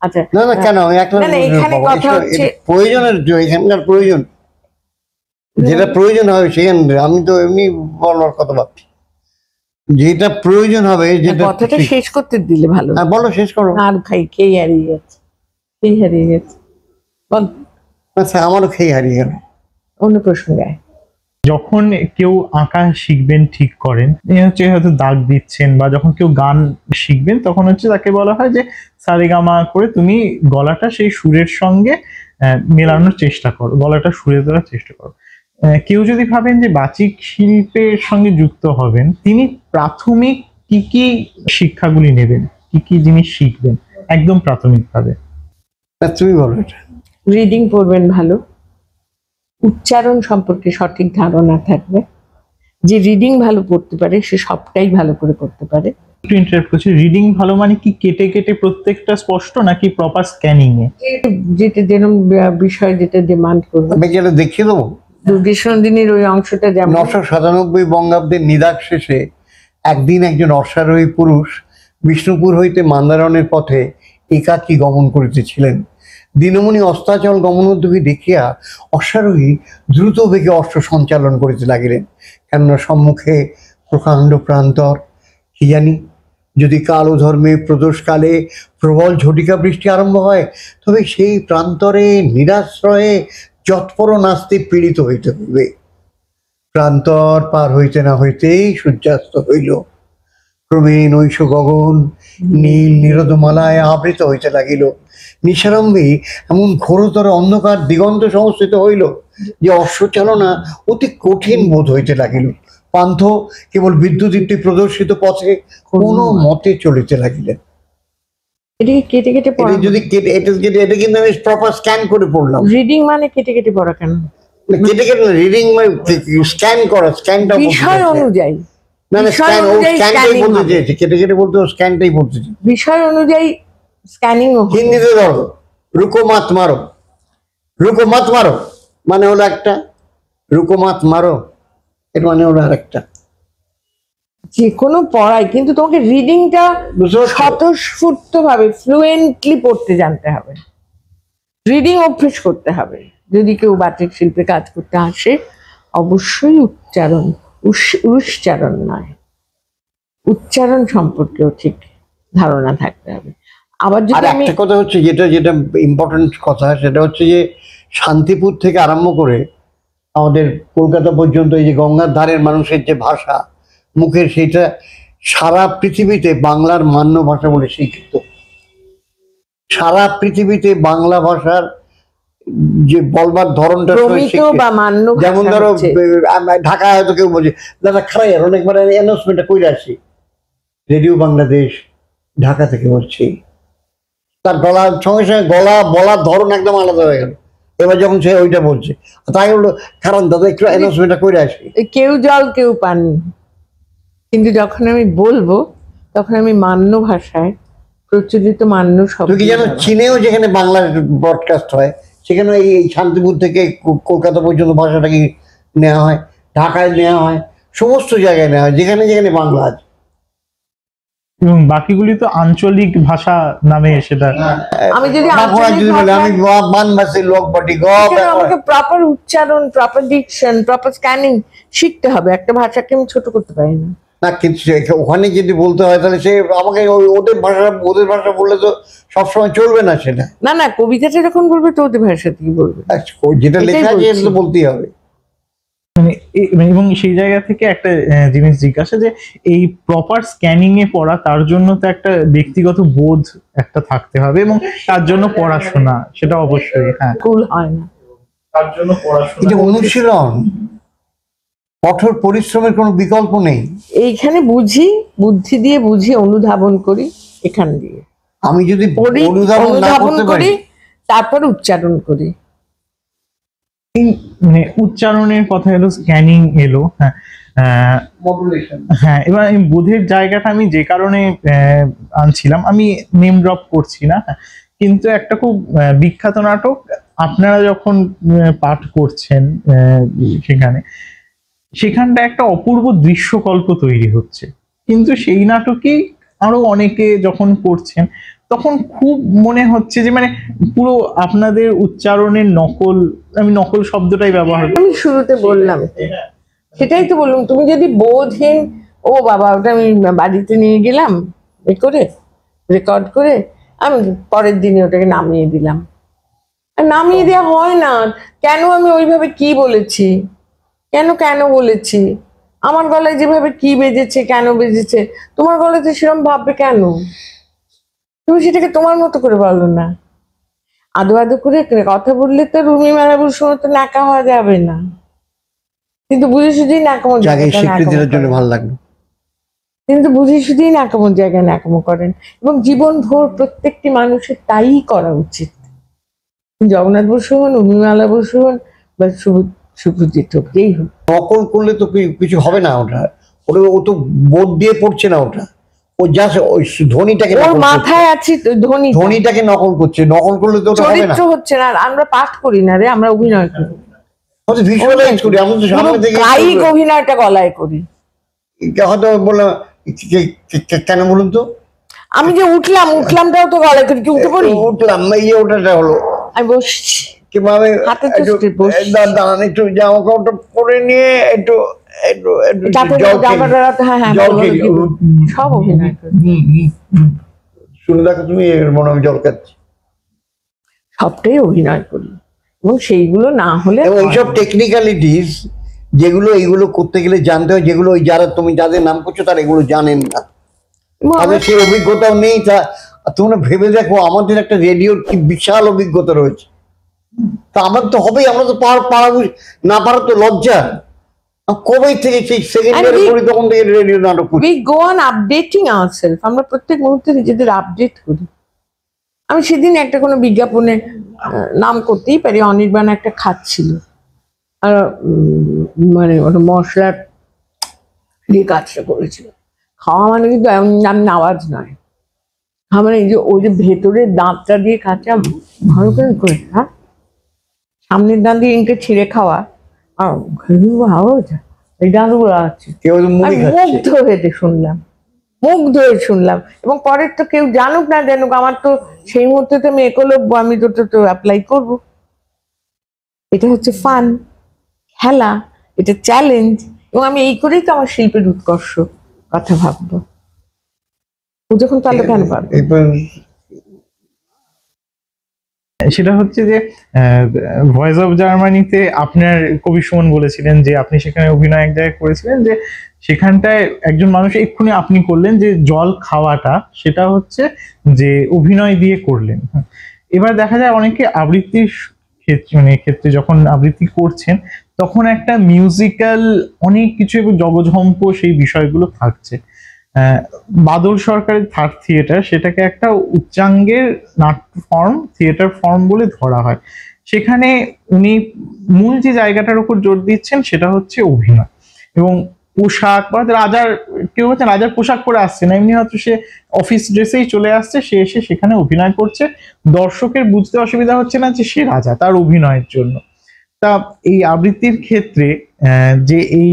আচ্ছা না না, কেন আমি একলা না, না, এখানে পাবো? কথা হচ্ছে প্রয়োজনের এখানকার প্রয়োজন, যেটা প্রয়োজন হবে সেখানে। আমি তো এমনি বলার কথা ভাবছি, যেটা প্রয়োজন হবে যেটা। কথাটা শেষ করতে দিলে ভালো। হ্যাঁ বলো, শেষ করো। আর খাই খেয়ে হারিয়ে যাচ্ছে। এই হারিয়ে গেছে। বল, আচ্ছা, আমারও খেয়ে হারিয়ে গেল। অন্য প্রসঙ্গে আয়। যখন কেউ আঁকা শিখবেন ঠিক করেন, এ হচ্ছে হয়তো দাগ দিচ্ছেন, বা যখন কেউ গান শিখবেন তখন হচ্ছে তাকে বলা হয় যে সারেগামা করে তুমি গলাটা সেই সুরের সঙ্গে মেলানোর চেষ্টা করো, গলাটা সুরে তোলার চেষ্টা করো। কেউ যদি ভাবেন যে বাচিক শিল্পের সঙ্গে যুক্ত হবেন, তিনি প্রাথমিক কি কি শিক্ষাগুলি নেবেন, কি কি জিনিস শিখবেন একদম প্রাথমিকভাবে? তুমি বলো এটা। রিডিং পড়বেন ভালো, উচ্চারণ সম্পর্কে সঠিক ধারণা থাকবে। যে রিডিং ভালো পড়তে পারে সে সবটাই ভালো করে করতে পারে। একটু ইন্টারাপ্ট করছি, রিডিং ভালো মানে কি কেটে কেটে প্রত্যেকটা স্পষ্ট, নাকি প্রপার স্ক্যানিং এ? যেটা যেরকম বিষয় যেটা ডিমান্ড করবে। আমি যেটা দেখিয়ে দেবো, দুর্গেশনন্দিনীর ওই অংশটা যেমন 997 বঙ্গাব্দের নিদাক শেষে একদিন একজন অশ্বারোহী পুরুষ বিষ্ণুপুর হইতে মান্দারণের পথে একাকী গমন করিতেছিলেন। দিনমণি অস্তাচল গমনোদ্যোগী দেখিয়া অশ্বারোহী দ্রুত বেগে অশ্ব সঞ্চালন করিতে লাগিলেন, কেননা সম্মুখে প্রকাণ্ড প্রান্তর। কি জানি, যদি কালো ধর্মে প্রদোষকালে প্রবল ঝটিকা বৃষ্টি আরম্ভ হয়, তবে সেই প্রান্তরে নিরাশ্রয়ে যৎপর নাস্তে পীড়িত হইতে হইবে। প্রান্তর পার হইতে না হইতেই সূর্যাস্ত হইল। ক্রমে নৈশ গগন নীল নিরদমালায় আবৃত হইতে লাগিল। নিশারম্ভে এমন ঘোরতর অন্ধকার দিগন্ত সংস্থিত হইল যে অশ্বচালনা অতি কঠিন বোধ হইতে লাগিল। পান্থ কেবল বিদ্যুদীপ্তি প্রদর্শিত পথে কোনো মতে চলিতে লাগিলেন। এটাকে কেটে কেটে এটা পড়া। যদি এটা কিন্তু আমি প্রপার স্ক্যান করে পড়লাম। রিডিং মানে কেটে কেটে পড়া কেন? কেটে কেটে রিডিং স্ক্যান করা, স্ক্যানটা বিষয় অনুযায়ী, না না, বিষয় স্ক্যান ও অনুযায়ী স্ক্যানটাই scanning বলতে হবে। চেয়েছি, কেটে কেটে বলতে ও স্ক্যানটাই বলতে চেয়েছি। বিষয় অনুযায়ী স্ক্যানিং হিন্দিতে ধরো, রুকো মাত মারো, রুকো মাত মারো মানে হলো একটা, রুকো মাত মারো এর মানে হলো আরেকটা। যে কোনো পড়াই, কিন্তু তোমাকে রিডিংটা বুঝতে পারছো? স্বতঃস্ফূর্ত ভাবে ফ্লুয়েন্টলি পড়তে জানতে হবে, রিডিং অভ্যেস করতে হবে। যদি কেউ বাচিক শিল্পে কাজ করতে আসে, অবশ্যই উচ্চারণ, উচ্চারণ নয়, উচ্চারণ সম্পর্কেও ঠিক ধারণা থাকতে হবে। আবার আর যদি আমি একটা কথা হচ্ছে, যেটা যেটা ইম্পর্টেন্ট কথা, সেটা হচ্ছে যে শান্তিপুর থেকে আরম্ভ করে আমাদের কলকাতা পর্যন্ত এই যে গঙ্গার ধারের মানুষের যে ভাষা মুখের, সেটা সারা পৃথিবীতে বাংলার মান্য ভাষা বলে স্বীকৃত। সারা পৃথিবীতে বাংলা ভাষার যে বলবার ধরনটা প্রমিত বা মান্য যেমন ভাষা ধরো হচ্ছে। ঢাকায় হয়তো কেউ বলছে দাদা খারাই অনেকবার অ্যানাউন্সমেন্টটা করে আসি, রেডিও বাংলাদেশ ঢাকা থেকে বলছি, তার গলার সঙ্গে সঙ্গে গলা বলার ধরন একদম আলাদা হয়ে গেল। এবার যখন সে ওইটা বলছে, তাই হলো কারণ দাদা একটু অ্যানাউন্সমেন্টটা করে আসি। কেউ জল কেউ পানি, কিন্তু যখন আমি বলবো তখন আমি মান্য ভাষায় প্রচলিত মান্য শব্দ। তুই কি জানো, চীনেও যেখানে বাংলা ব্রডকাস্ট হয় সেখানে এই শান্তিপুর থেকে কলকাতা পর্যন্ত ভাষাটাকে নেওয়া হয়, ঢাকায় নেওয়া হয়, সমস্ত জায়গায় নেওয়া হয় যেখানে যেখানে বাংলা আছে। এবং বাকিগুলি তো আঞ্চলিক ভাষা নামে সেটা। আমি যদি বাঁকুড়া আঞ্চলিক যদি বলি, ভাষায়- আমি বানবাসী লোক বটি সেখানে আমাকে প্রপার উচ্চারণ, প্রপার ডিকশন, প্রপার স্ক্যানিং শিখতে হবে। একটা ভাষাকে আমি ছোট করতে পারি না। না, কিন্তু ওখানে যদি বলতে হয় তাহলে সে আমাকে ওদের ভাষা বললে তো সবসময় চলবে না সেটা। না না, কবিতাটা যখন বলবে তো ওদের ভাষা থেকে বলবে। যেটা এটাই লেখা আছে বলছি। সেটা তো বলতেই হবে। এবং সেই জায়গা থেকে একটা জিনিস জিজ্ঞাসা, যে এই প্রপার স্ক্যানিং এ পড়া, তার জন্য তো একটা ব্যক্তিগত বোধ একটা থাকতে হবে, এবং তার জন্য পড়াশোনা, সেটা অবশ্যই। হ্যাঁ, কুল হয় না। তার জন্য পড়াশোনা, এটা অনুশীলন, কঠোর পরিশ্রমের কোনো বিকল্প নেই। এইখানে বুঝি, বুদ্ধি দিয়ে বুঝি, অনুধাবন করি, এখান দিয়ে আমি যদি পড়ি, অনুধাবন না অনুধাবন করতে করি, পারি, তারপর উচ্চারণ করি। এই মানে উচ্চারণের কথা এলো, স্ক্যানিং এলো। হ্যাঁ, হ্যাঁ, এবার এই বোধের জায়গাটা আমি যে কারণে আনছিলাম, আমি নেম ড্রপ করছি না, হ্যাঁ, কিন্তু একটা খুব বিখ্যাত নাটক আপনারা যখন পাঠ করছেন, সেখানটা একটা অপূর্ব দৃশ্যকল্প তৈরি হচ্ছে, কিন্তু সেই নাটকেই আরো অনেকে যখন পড়ছেন তখন খুব মনে হচ্ছে যে মানে পুরো আপনাদের উচ্চারণের নকল, আমি নকল শব্দটাই ব্যবহার করি। আমি শুরুতে বললাম, সেটাই তো বললাম। তুমি যদি বোধহীন, ও বাবা ওটা আমি বাড়িতে নিয়ে গেলাম এ করে রেকর্ড করে, আমি পরের দিনে ওটাকে নামিয়ে দিলাম। আর নামিয়ে দেওয়া হয় না। কেন আমি ওইভাবে কি বলেছি, কেন কেন বলেছি, আমার গলায় যেভাবে কি বেজেছে কেন বেজেছে, তোমার গলায় তো সেরকম ভাববে কেন? তুমি সেটাকে তোমার মতো করে বলো না। আদো আদো করে কথা বললে তো রুমি মারাবুর সময় তো ন্যাকা হওয়া যাবে না, কিন্তু বুঝে শুধুই ন্যাকামো যাকে জায়গাটা স্বীকৃতির জন্য ন্যাকামো ভালো করেন। লাগলো। কিন্তু বুঝে শুধুই ন্যাকামোর জায়গায় ন্যাকামো করেন, এবং জীবন ভোর প্রত্যেকটি মানুষের তাই করা উচিত। জগন্নাথ বসু হন, উর্মিমালা বসু হন, বা শুভজিৎ হোক, যেই হোক। নকল করলে তো কিছু হবে না। ওটা ওটা ও তো বোর্ড দিয়ে পড়ছে না, ওটা ও জাস্ট ওই ধ্বনিটাকে ওর নকল করছে। মাথায় আছে ধ্বনি, ধ্বনিটাকে নকল করছে, নকল করলে তো ওটা হবে না। চরিত্র হচ্ছে না। আর আমরা পাঠ করি না রে, আমরা অভিনয় করি, হয়তো ভিজুয়ালাইজ করি, আমরা তো সামনে থেকে কায়িক অভিনয়টা গলায় করি। হয়তো বললাম কেন বলুন তো, আমি যে উঠলামটাও তো গলায় করি, কি উঠে পড়ি? উঠলাম এই যে ওটাটা হলো, আমি বসছি, কিংবা আমি হাতে একটু চুষতে বসছি। দাঁড়ান, একটু জামা কাপড়টা পরে নিয়ে একটু একটু একটু তাতে জল জামাটা রাতে, হ্যাঁ হ্যাঁ, জল বলো, খেয়ে বলো, সব অভিনয় করি। শুনে দেখো তুমি, এর মনে আমি জল খাচ্ছি। সবটাই অভিনয় করি, এবং সেইগুলো না হলে এবং এইসব টেকনিক্যালিটিস যেগুলো এইগুলো করতে গেলে জানতে হয়, যেগুলো ওই যারা তুমি যাদের নাম করছো তারা এগুলো জানেন না, তাদের সেই অভিজ্ঞতাও নেই। তা তোমরা ভেবে দেখো, আমাদের একটা রেডিওর কি বিশাল অভিজ্ঞতা রয়েছে, তা আমার তো হবেই, আমরা তো পারা না পারা তো লজ্জা। কবে থেকে সেই সেকেন্ড ইয়ারে পড়ি তখন থেকে রেডিও নাটক করি। we go on updating ourselves, আমরা প্রত্যেক মুহূর্তে নিজেদের আপডেট করি। আমি সেদিন একটা কোনো বিজ্ঞাপনে নাম করতেই পারি, অনির্বাণ একটা খাচ্ছিল, আর মানে ওটা মশলার দিয়ে কাজটা করেছিল। খাওয়া মানে কিন্তু এমন আওয়াজ নয়, খাওয়া মানে এই যে ওই যে ভেতরের দাঁতটা দিয়ে কাঁচা ভালো করে, হ্যাঁ, সামনের দাঁত দিয়ে ইনকে ছিঁড়ে খাওয়া, আর আওয়াজ, এই দাঁতগুলো আছে। কেউ মুড়ি আমি খাচ্ছে, মুগ্ধ হয়ে শুনলাম। এবং পরের তো কেউ জানুক না জানুক, আমার তো সেই মুহূর্তে তো আমি একলব্য, আমি তো অ্যাপ্লাই করব। এটা হচ্ছে ফান, খেলা, এটা চ্যালেঞ্জ, এবং আমি এই করেই তো আমার শিল্পের উৎকর্ষ কথা ভাববো। ও যখন পারলো কেন পারবে? সেটা হচ্ছে যে ভয়েস অফ জার্মানিতে আপনার কবি সুমন বলেছিলেন যে আপনি সেখানে অভিনয় এক জায়গায় করেছিলেন, যে সেখানটায় একজন মানুষ এক্ষুনি আপনি করলেন যে জল খাওয়াটা, সেটা হচ্ছে যে অভিনয় দিয়ে করলেন। এবার দেখা যায় অনেকে আবৃত্তির ক্ষেত্রে যখন আবৃত্তি করছেন তখন একটা মিউজিক্যাল অনেক কিছু এবং জগঝম্প সেই বিষয়গুলো থাকছে। বাদল সরকারের থার্ড থিয়েটার সেটাকে একটা উচ্চাঙ্গের নাট্য ফর্ম, থিয়েটার ফর্ম বলে ধরা হয়। সেখানে উনি মূল যে জায়গাটার উপর জোর দিচ্ছেন সেটা হচ্ছে অভিনয়, এবং পোশাক বা রাজার, কেউ হচ্ছে রাজার পোশাক পরে আসছে না, এমনি হয়তো সে অফিস ড্রেসেই চলে আসছে, সে এসে সেখানে অভিনয় করছে। দর্শকের বুঝতে অসুবিধা হচ্ছে না যে সে রাজা, তার অভিনয়ের জন্য। তা এই আবৃত্তির ক্ষেত্রে যে এই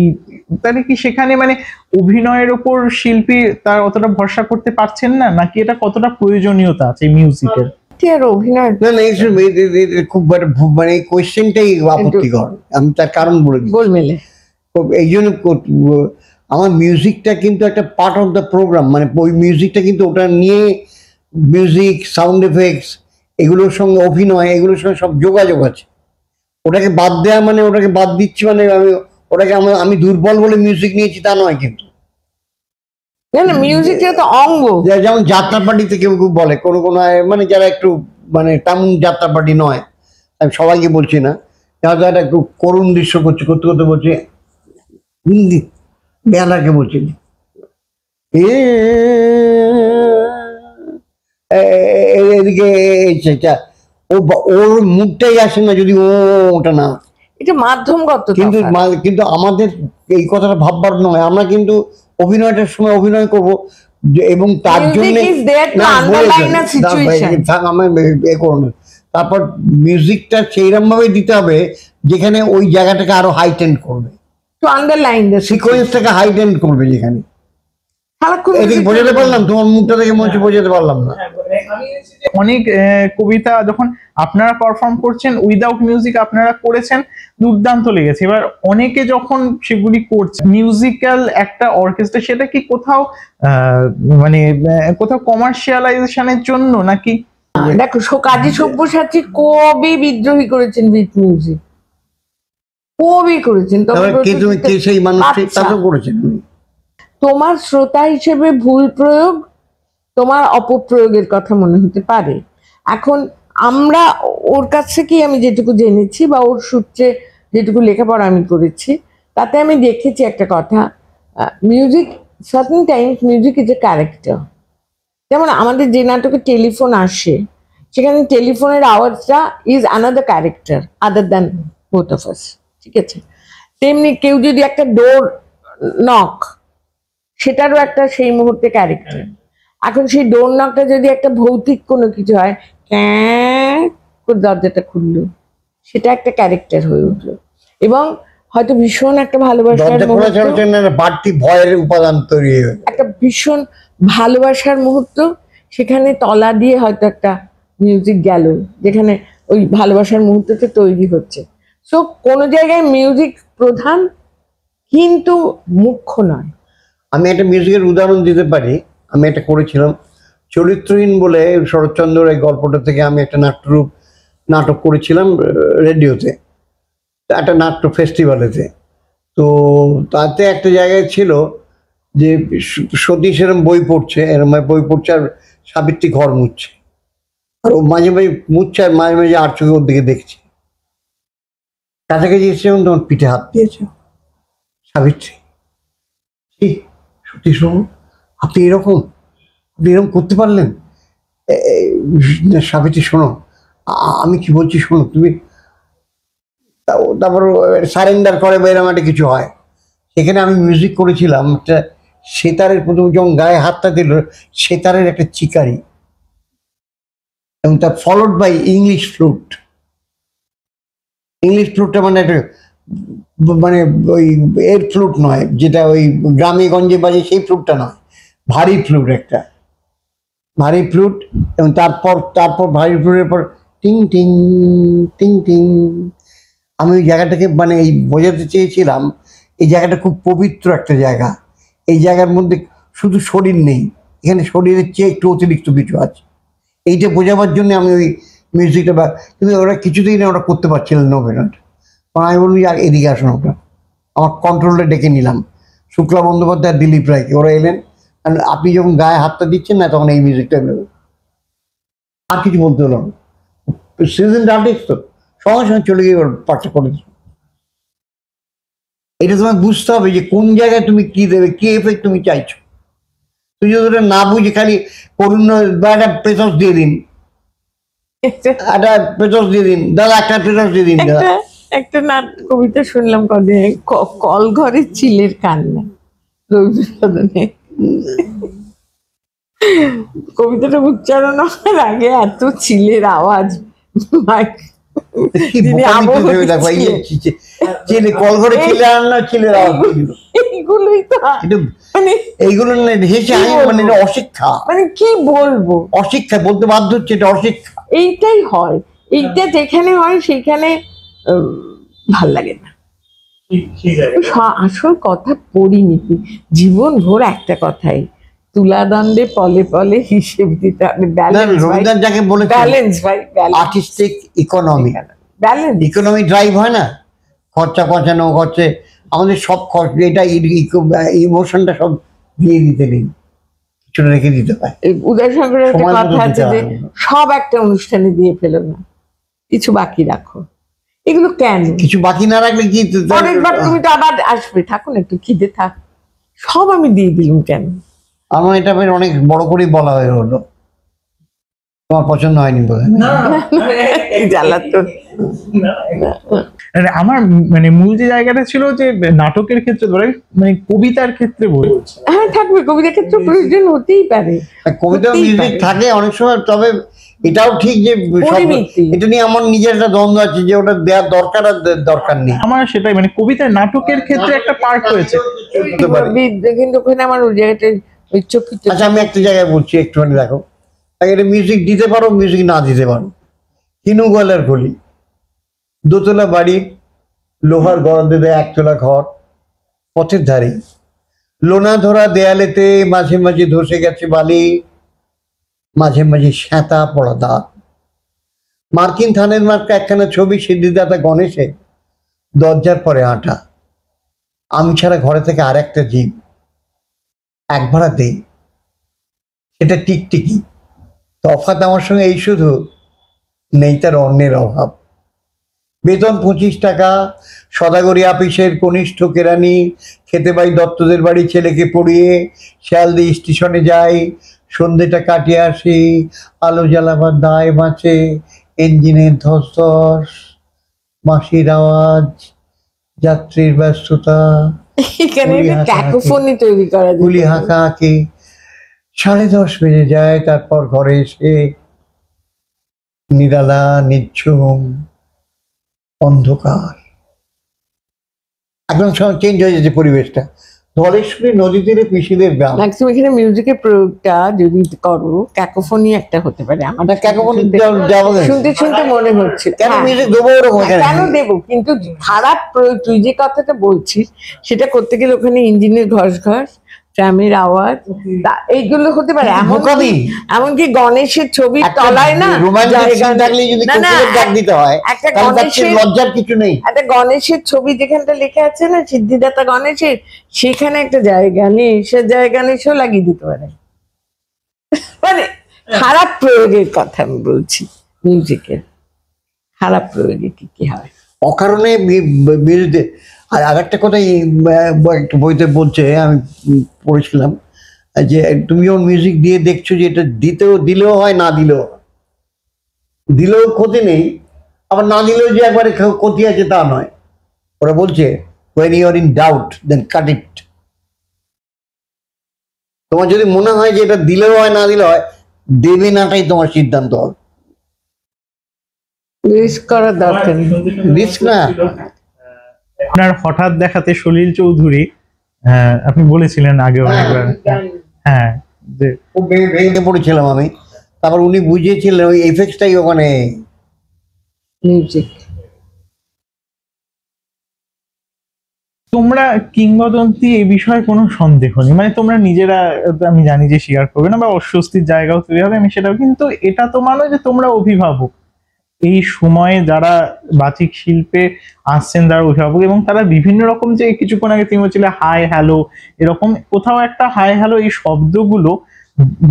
তাহলে কি সেখানে মানে অভিনয়ের ওপর শিল্পী তার অতটা ভরসা করতে পারছেন না, নাকি এটা কতটা প্রয়োজনীয়তা আছে মিউজিকের? আর অভিনয় না না, খুব মানে কোয়েশ্চেনটাই আপত্তিকর। আমি তার কারণ বলে দিই, গোলমেলে এই জন্য আমার মিউজিকটা কিন্তু একটা পার্ট অফ দ্য প্রোগ্রাম, মানে ওই মিউজিকটা কিন্তু ওটা নিয়ে মিউজিক, সাউন্ড এফেক্টস, এগুলোর সঙ্গে অভিনয়, এগুলোর সঙ্গে সব যোগাযোগ আছে। ওটাকে বাদ দেওয়া মানে ওটাকে বাদ দিচ্ছি মানে ওটাকে আমি দুর্বল বলে মিউজিক নিয়েছি তা নয়। কিন্তু মিউজিকের তো অঙ্গ, যেমন যাত্রা পার্টিতে কেউ কেউ বলে, কোনো মানে যারা একটু মানে তেমন যাত্রা পার্টি নয়, আমি সবাইকে বলছি না, হয়তো একটা একটু করুণ দৃশ্য করতে করতে বলছে হিন্দি বেলাকে বলছে এদিকে ওর মুখটাই আসে না যদি ওটা না, এটা মাধ্যমগত। কিন্তু আমাদের এই কথাটা ভাববার নয়, আমরা কিন্তু অভিনয়টার সময় অভিনয় করব, এবং তার জন্য তারপর মিউজিকটা সেইরকম ভাবে দিতে হবে যেখানে ওই জায়গাটাকে আরো হাইটেন্ড করবে, সিকোয়েন্সটাকে হাইটেন্ড করবে, যেখানে এদিকে বোঝাতে পারলাম, তোমার মুখটা দেখে মনে হচ্ছে বোঝাতে পারলাম না। অনেক কবিতা যখন আপনারা পারফর্ম করছেন উইদাউট মিউজিক আপনারা করেছেন, দুর্দান্ত লেগেছে। এবার অনেকে যখন সেগুলি করছে মিউজিক্যাল একটা অর্কেস্ট্রা, সেটা কি কোথাও মানে কোথাও কমার্শিয়ালাইজেশনের জন্য নাকি? দেখো, কাজী সব্যসাচী কবে বিদ্রোহী করেছেন উইথ মিউজিক, কবে করেছেন? কে সেই মানুষটি আচ্ছা। তাও করেছেন। তোমার শ্রোতা হিসেবে ভুল প্রয়োগ, তোমার অপপ্রয়োগের কথা মনে হতে পারে। এখন আমরা ওর কাছ থেকেই আমি যেটুকু জেনেছি বা ওর সূত্রে যেটুকু লেখাপড়া আমি করেছি, তাতে আমি দেখেছি একটা কথা, music certain Times music is a character. যেমন আমাদের যে নাটকে টেলিফোন আসে, সেখানে টেলিফোনের আওয়াজটা is another character other than both of us, ঠিক আছে? তেমনি কেউ যদি একটা ডোর নক, সেটারও একটা সেই মুহূর্তে ক্যারেক্টার। এখন সেই ডোর নকটা যদি একটা ভৌতিক কোনো কিছু হয়, দরজাটা খুললো, সেটা একটা ক্যারেক্টার হয়ে উঠলো। এবং হয়তো ভীষণ একটা ভালোবাসার বাড়তি ভয়ের উপাদান তৈরি হয়ে একটা ভীষণ ভালোবাসার মুহূর্ত, সেখানে তলা দিয়ে হয়তো একটা মিউজিক গেল, যেখানে ওই ভালোবাসার মুহূর্তটা তৈরি হচ্ছে। সো কোনো জায়গায় মিউজিক প্রধান কিন্তু মুখ্য নয়। আমি একটা মিউজিকের উদাহরণ দিতে পারি। আমি একটা করেছিলাম চরিত্রহীন বলে, শরৎচন্দ্র এই গল্পটা থেকে আমি একটা নাটক করেছিলাম রেডিওতে, একটা নাট্য ফেস্টিভ্যালেতে। তো তাতে একটা জায়গায় ছিল যে সতীশ এরম বই পড়ছে, বই পড়ছে আর সাবিত্রী ঘর মুছছে, আর ও মাঝে মাঝে মুছছে আর মাঝে মাঝে আর চোখে ওর দিকে দেখছে। কাছাকাছি এসে তখন পিঠে হাত দিয়েছে সাবিত্রী। সতীশ বাবু, আপনি এরকম করতে পারলেন? সাবিত্রী, শোনো, আমি কি বলছি শোনো তুমি। তারপর সারেন্ডার করে বা এরকম একটা কিছু হয়। সেখানে আমি মিউজিক করেছিলাম একটা সেতারের, প্রথম যখন গায়ে হাতটা দিল, সেতারের একটা চিকারি, এবং তার followed by English flute. English ফ্লুটটা মানে একটা মানে ওই এর ফ্লুট নয়, যেটা ওই গ্রামে গঞ্জে বাজে সেই ফ্লুটটা নয়, ভারী ফ্লুট, একটা ভারী ফ্লুট। এবং তারপর ভারী ফ্লুটের পর টিং টিং টিং টিং। আমি ওই জায়গাটাকে মানে এই বোঝাতে চেয়েছিলাম, এই জায়গাটা খুব পবিত্র একটা জায়গা। এই জায়গার মধ্যে শুধু শরীর নেই, এখানে শরীরের চেয়ে একটু অতিরিক্ত কিছু আছে। এইটা বোঝাবার জন্য আমি ওই মিউজিকটা কিন্তু ওরা কিছুতেই না, ওরা করতে পারছিলেন না অভিনয়টা। আমি বলি এদিকে আসুন, ওটা আমার কন্ট্রোলে ডেকে নিলাম, শুক্লা বন্দ্যোপাধ্যায় আর দিলীপ রায়কে। ওরা এলেন, আপনি যখন গায়ে হাতটা দিচ্ছেন না, তখন এই মিউজিকটা নেবেন। আর কিছু বলতে হলো না, সিজন আর্টিস্ট তো সঙ্গে সঙ্গে চলে গিয়ে পাঠটা করে দিচ্ছ। এটা তোমায় বুঝতে হবে যে কোন জায়গায় তুমি কি দেবে, কি এফেক্ট তুমি চাইছো। তুই যদি ওটা না বুঝে খালি করুন বা একটা পেথস দিয়ে দিন, একটা পেথস দিয়ে দিন দাদা, একটা পেথস দিয়ে দিন দাদা। একটা কবিতা শুনলাম কদিন, কল ঘরে চিলের কান্না, রবীন্দ্রনাথে। কবিতাটা উচ্চারণ হওয়ার আগে এত চিলের আওয়াজ, এইগুলোই তো মানে এইগুলো মানে অশিক্ষা, মানে কি বলবো, অশিক্ষা বলতে বাধ্য হচ্ছে, এটা অশিক্ষা। এইটাই হয়, এইটা যেখানে হয় সেখানে ভাল লাগে না। আসল কথা পরিণীতি, জীবন ভোর একটা কথাই, তুলাদণ্ডে পলে পলে হিসেব দিতে হবে। রবীন্দ্রনাথ যাকে বলেছেন ব্যালেন্স ভাই, artistic economy, balance. Economy drive হয় না, খরচা পচানো, খরচে আমাদের সব খরচ, এটা ইমোশনটা সব দিয়ে দিতে নেই, কিছুটা রেখে দিতে হয়। উদয় শঙ্করের একটা কথা আছে যে সব একটা অনুষ্ঠানে দিয়ে ফেলো না, কিছু বাকি রাখো। এগুলো কেন? কিছু বাকি না রাখলে কি পরের বার তুমি তো আবার আসবে, থাকুন একটু খিদে থাক, সব আমি দিয়ে দিলাম কেন? আমার এটা বেশ অনেক বড় করেই বলা হয়ে হলো, তোমার পছন্দ হয়নি বলে জ্বালাতন। আমার মানে মূল যে জায়গাটা ছিল যে নাটকের ক্ষেত্রে ধরে মানে কবিতার ক্ষেত্রে বলি, হ্যাঁ থাকবে, কবিতার ক্ষেত্রে প্রয়োজন হতেই পারে, কবিতা মিউজিক থাকে অনেক সময়। তবে এটাও ঠিক যে এটা নিয়ে আমার নিজের একটা দ্বন্দ্ব আছে যে ওটা দেওয়ার দরকার আর দরকার নেই। আমার সেটাই মানে কবিতার নাটকের ক্ষেত্রে একটা পার্ট হয়েছে, কিন্তু ওখানে আমার ওই জায়গাটা ওই চকিত। আচ্ছা আমি একটা জায়গায় বলছি, একটুখানি দেখো, একটা মিউজিক দিতে পারো, মিউজিক না দিতে পারো। কিনু গলার গলি, দোতলা বাড়ি, লোহার গড়াদে একতলা ঘর, পথের ধারে লোনা ধরা দেয়ালেতে মাঝে মাঝে ধসে গেছে বালি, মাঝে মাঝে শ্যাঁতা পড়া দাঁত। মার্কিন থানের মার্কা একখানা ছবি, সিদ্ধিদাতা গণেশে দরজার পরে আটা। আমি ছাড়া ঘরে থেকে আর একটা জীব, এক ভাড়া দেই, সেটা টিকটিকি। তফাৎ আমার সঙ্গে এই শুধু, নেই তার অন্যের অভাব। বেতন 25 টাকা, সদাগরি আপিসের কনিষ্ঠ কেরানি, খেতে পাই দত্তদের বাড়ি ছেলেকে পড়িয়ে, শিয়ালদি স্টেশনে যাই, সন্ধেটা কাটিয়ে আসি, আলো জ্বালাবার দায় বাঁচে, ইঞ্জিনের ধস ধস, মাসির আওয়াজ, যাত্রীর ব্যস্ততা, এখানে গুলি একটা হাঁকাহাঁকি। ক্যাকোফোনি তৈরি করা যেতে গুলি পারে। হাঁকাহাঁকি। 10:30 বেজে যায়, তারপর ঘরে এসে নিরালা, নিঝুম, অন্ধকার। একদম চেঞ্জ হয়ে যাচ্ছে পরিবেশটা। ধলেশ্বরী নদী তীরে পিসিদের গ্রাম। ম্যাক্সিমাম এখানে মিউজিকের প্রয়োগটা যদি করো, ক্যাকোফোনি একটা হতে পারে। আমার না, cacophony শুনতে শুনতে মনে হচ্ছে কেন হ্যাঁ। মিউজিক দেবো ওরকম এখানে? কেন দেবো, কিন্তু খারাপ প্রয়োগ, তুই যে কথাটা বলছিস সেটা করতে গেলে ওখানে ইঞ্জিনের ঘস ঘস, ট্রামের আওয়াজ, এইগুলো হতে পারে। বোকামি। এমনকি গণেশের ছবির একটা তলায় না romantic জায়গা scene থাকলে যদি না, না, কুকুরের ডাক দিতে হয়, একটা তাহলে তার চেয়ে গণেশের লজ্জার কিছু নেই। একটা গণেশের ছবি যেখানটা লেখা আছে না, সিদ্ধিদাতা গণেশের, সেখানে একটা জায়গা নেই, সে জায়গা নেই, সেও লাগিয়ে দিতে পারে। মানে খারাপ প্রয়োগের কথা আমি বলছি, মিউজিকের খারাপ প্রয়োগে কি কি হয়। অকারণে বিরুদ্ধে। আর আরেকটা কথা একটা বইতে বলছে, আমি পড়েছিলাম, যে তুমি যখন মিউজিক দিয়ে দেখছো যে এটা দিলেও হয়, না দিলেও হয়। দিলেও ক্ষতি নেই, আবার না দিলেও যে একবারে ক্ষতি আছে তা নয়। ওরা বলছে when you are in doubt then cut it। তোমার যদি মনে হয় যে এটা দিলেও হয়, না দিলেও হয়, দেবে নাটাই তোমার সিদ্ধান্ত হবে। রিস্ক করার দরকার নেই। রিস্ক না। আপনার হঠাৎ দেখাতে সলিল চৌধুরী, আপনি বলেছিলেন আগে অনেকবার, হ্যাঁ, যে খুব ভেঙে পড়েছিলাম আমি। তারপর উনি বুঝিয়েছিলেন ওই এফেক্টটাই ওখানে। মিউজিক তোমরা কিংবদন্তি এই বিষয়ে কোনো সন্দেহ নেই, মানে তোমরা নিজেরা, আমি জানি যে স্বীকার করবে না বা অস্বস্তির জায়গাও তৈরি হবে, আমি সেটাও, কিন্তু এটা তো মানে যে তোমরা অভিভাবক, এই সময়ে যারা বাচিক শিল্পে আসছেন তারা অভিভাবক, এবং তারা বিভিন্ন রকম, যে কিছুক্ষণ আগে তুমি বলছিলে হাই হ্যালো, এরকম কোথাও একটা হাই হ্যালো, এই শব্দগুলো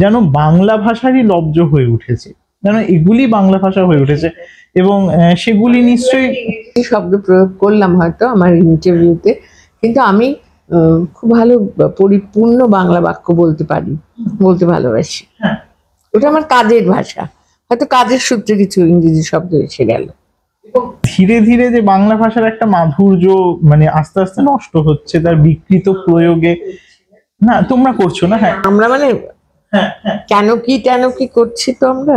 যেন বাংলা ভাষারই লব্জ হয়ে উঠেছে, যেন এগুলি বাংলা ভাষা হয়ে উঠেছে, এবং সেগুলি নিশ্চয়ই শব্দ প্রয়োগ করলাম হয়তো আমার ইন্টারভিউতে, কিন্তু আমি খুব ভালো পরিপূর্ণ বাংলা বাক্য বলতে পারি, বলতে ভালোবাসি। ওটা আমার কাজের ভাষা, হয়তো কাজের সূত্রে কিছু ইংরেজি শব্দ এসে গেল। ধীরে ধীরে যে বাংলা ভাষার একটা মাধুর্য মানে আস্তে আস্তে নষ্ট হচ্ছে তার বিকৃত প্রয়োগে। না, তোমরা করছো না, হ্যাঁ, আমরা মানে কেন কি করছি তো আমরা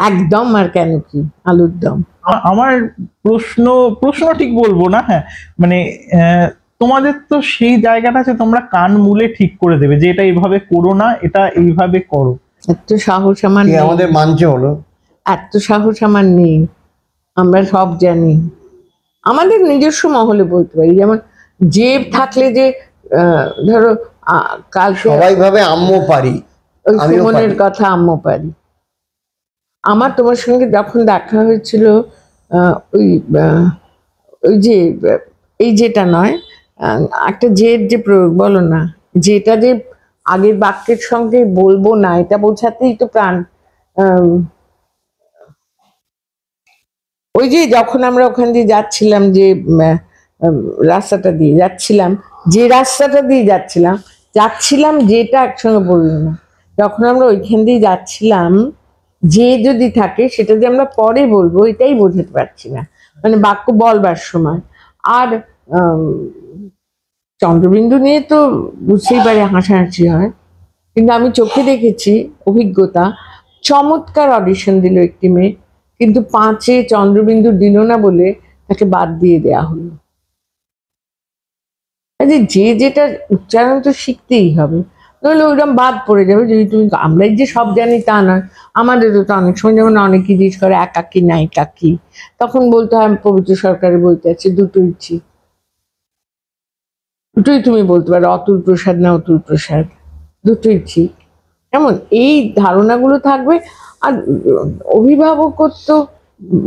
একদম, আর কেন কি আলুর দম। আমার প্রশ্ন ঠিক বলবো না, হ্যাঁ, মানে তোমাদের তো সেই জায়গাটা আছে, তোমরা কান মুলে ঠিক করে দেবে যে এটা এইভাবে করো না, এটা এইভাবে করো। এত সাহস আমার নেই, আমাদের মানছে হলো, এত সাহস আমার নেই। আমরা সব জানি, আমাদের নিজস্ব মহলে বলতে পারি। যেমন জেব থাকলে যে ধরো কালকে সবাই ভাবে আম্মু পারি, ওই আমিও সুমনের পারি। কথা আম্মু পারি। আমার তোমার সঙ্গে যখন দেখা হয়েছিল, ওই ওই যে এই যেটা নয়, একটা জের যে প্রয়োগ বলো না, যেটা যে আগের বাক্যের সঙ্গে বলবো না, এটা বোঝাতেই তো প্রাণ। ওই যে যখন আমরা ওখান দিয়ে যাচ্ছিলাম, যে রাস্তাটা দিয়ে যাচ্ছিলাম, যে রাস্তাটা দিয়ে যাচ্ছিলাম যেটা একসঙ্গে বললো না, যখন আমরা ওইখান দিয়ে যাচ্ছিলাম, যে যদি থাকে সেটা যে আমরা পরে বলবো এটাই বোঝাতে পারছি না, মানে বাক্য বলবার সময়। আর চন্দ্রবিন্দু নিয়ে তো বুঝতেই পারি হাসাহাসি হয়, কিন্তু আমি চোখে দেখেছি অভিজ্ঞতা, চমৎকার অডিশন দিল একটি মেয়ে, কিন্তু 5-এ চন্দ্রবিন্দু দিল না বলে তাকে বাদ দিয়ে দেয়া হলো। যে যেটা উচ্চারণ তো শিখতেই হবে, নইলে ওইরকম বাদ পড়ে যাবে। যদি তুমি, আমরাই যে সব জানি তা নয়, আমাদেরও তো অনেক সময় যেমন অনেকে জিজ্ঞেস করে একাকি না একাকি, তখন বলতে হয় পবিত্র সরকারের বইতে আছে দুটোই ঠিক, দুটোই তুমি বলতে পারো, অতুল প্রসাদ না অতুল প্রসাদ, দুটোই ঠিক। এমন এই ধারণাগুলো থাকবে। আর অভিভাবকত্ব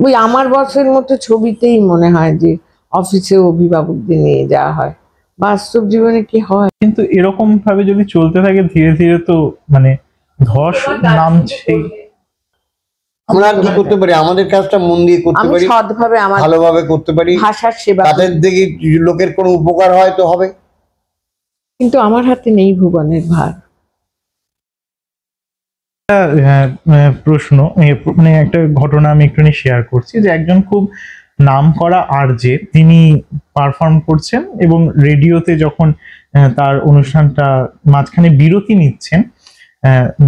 ওই আমার বসের মতো ছবিতেই মনে হয় যে অফিসে অভিভাবকদের নিয়ে যাওয়া হয়, বাস্তব জীবনে কি হয়? কিন্তু এরকম ভাবে যদি চলতে থাকে ধীরে ধীরে তো মানে ধস নামছেই। আমরা আর কি করতে পারি? আমাদের কাজটা মন দিয়ে করতে আমি পারি, সৎভাবে আমার ভালোভাবে করতে পারি, ভাষার সেবা তাদের করি। দেখি লোকের কোনো উপকার হয় তো হবে। কিন্তু আমার হাতে নেই ভুবনের ভার। প্রশ্ন মানে একটা ঘটনা আমি একটু শেয়ার করছি, যে একজন খুব নামকরা আরজে তিনি পারফর্ম করছেন এবং রেডিওতে যখন তার অনুষ্ঠানটা মাঝখানে বিরতি নিচ্ছেন,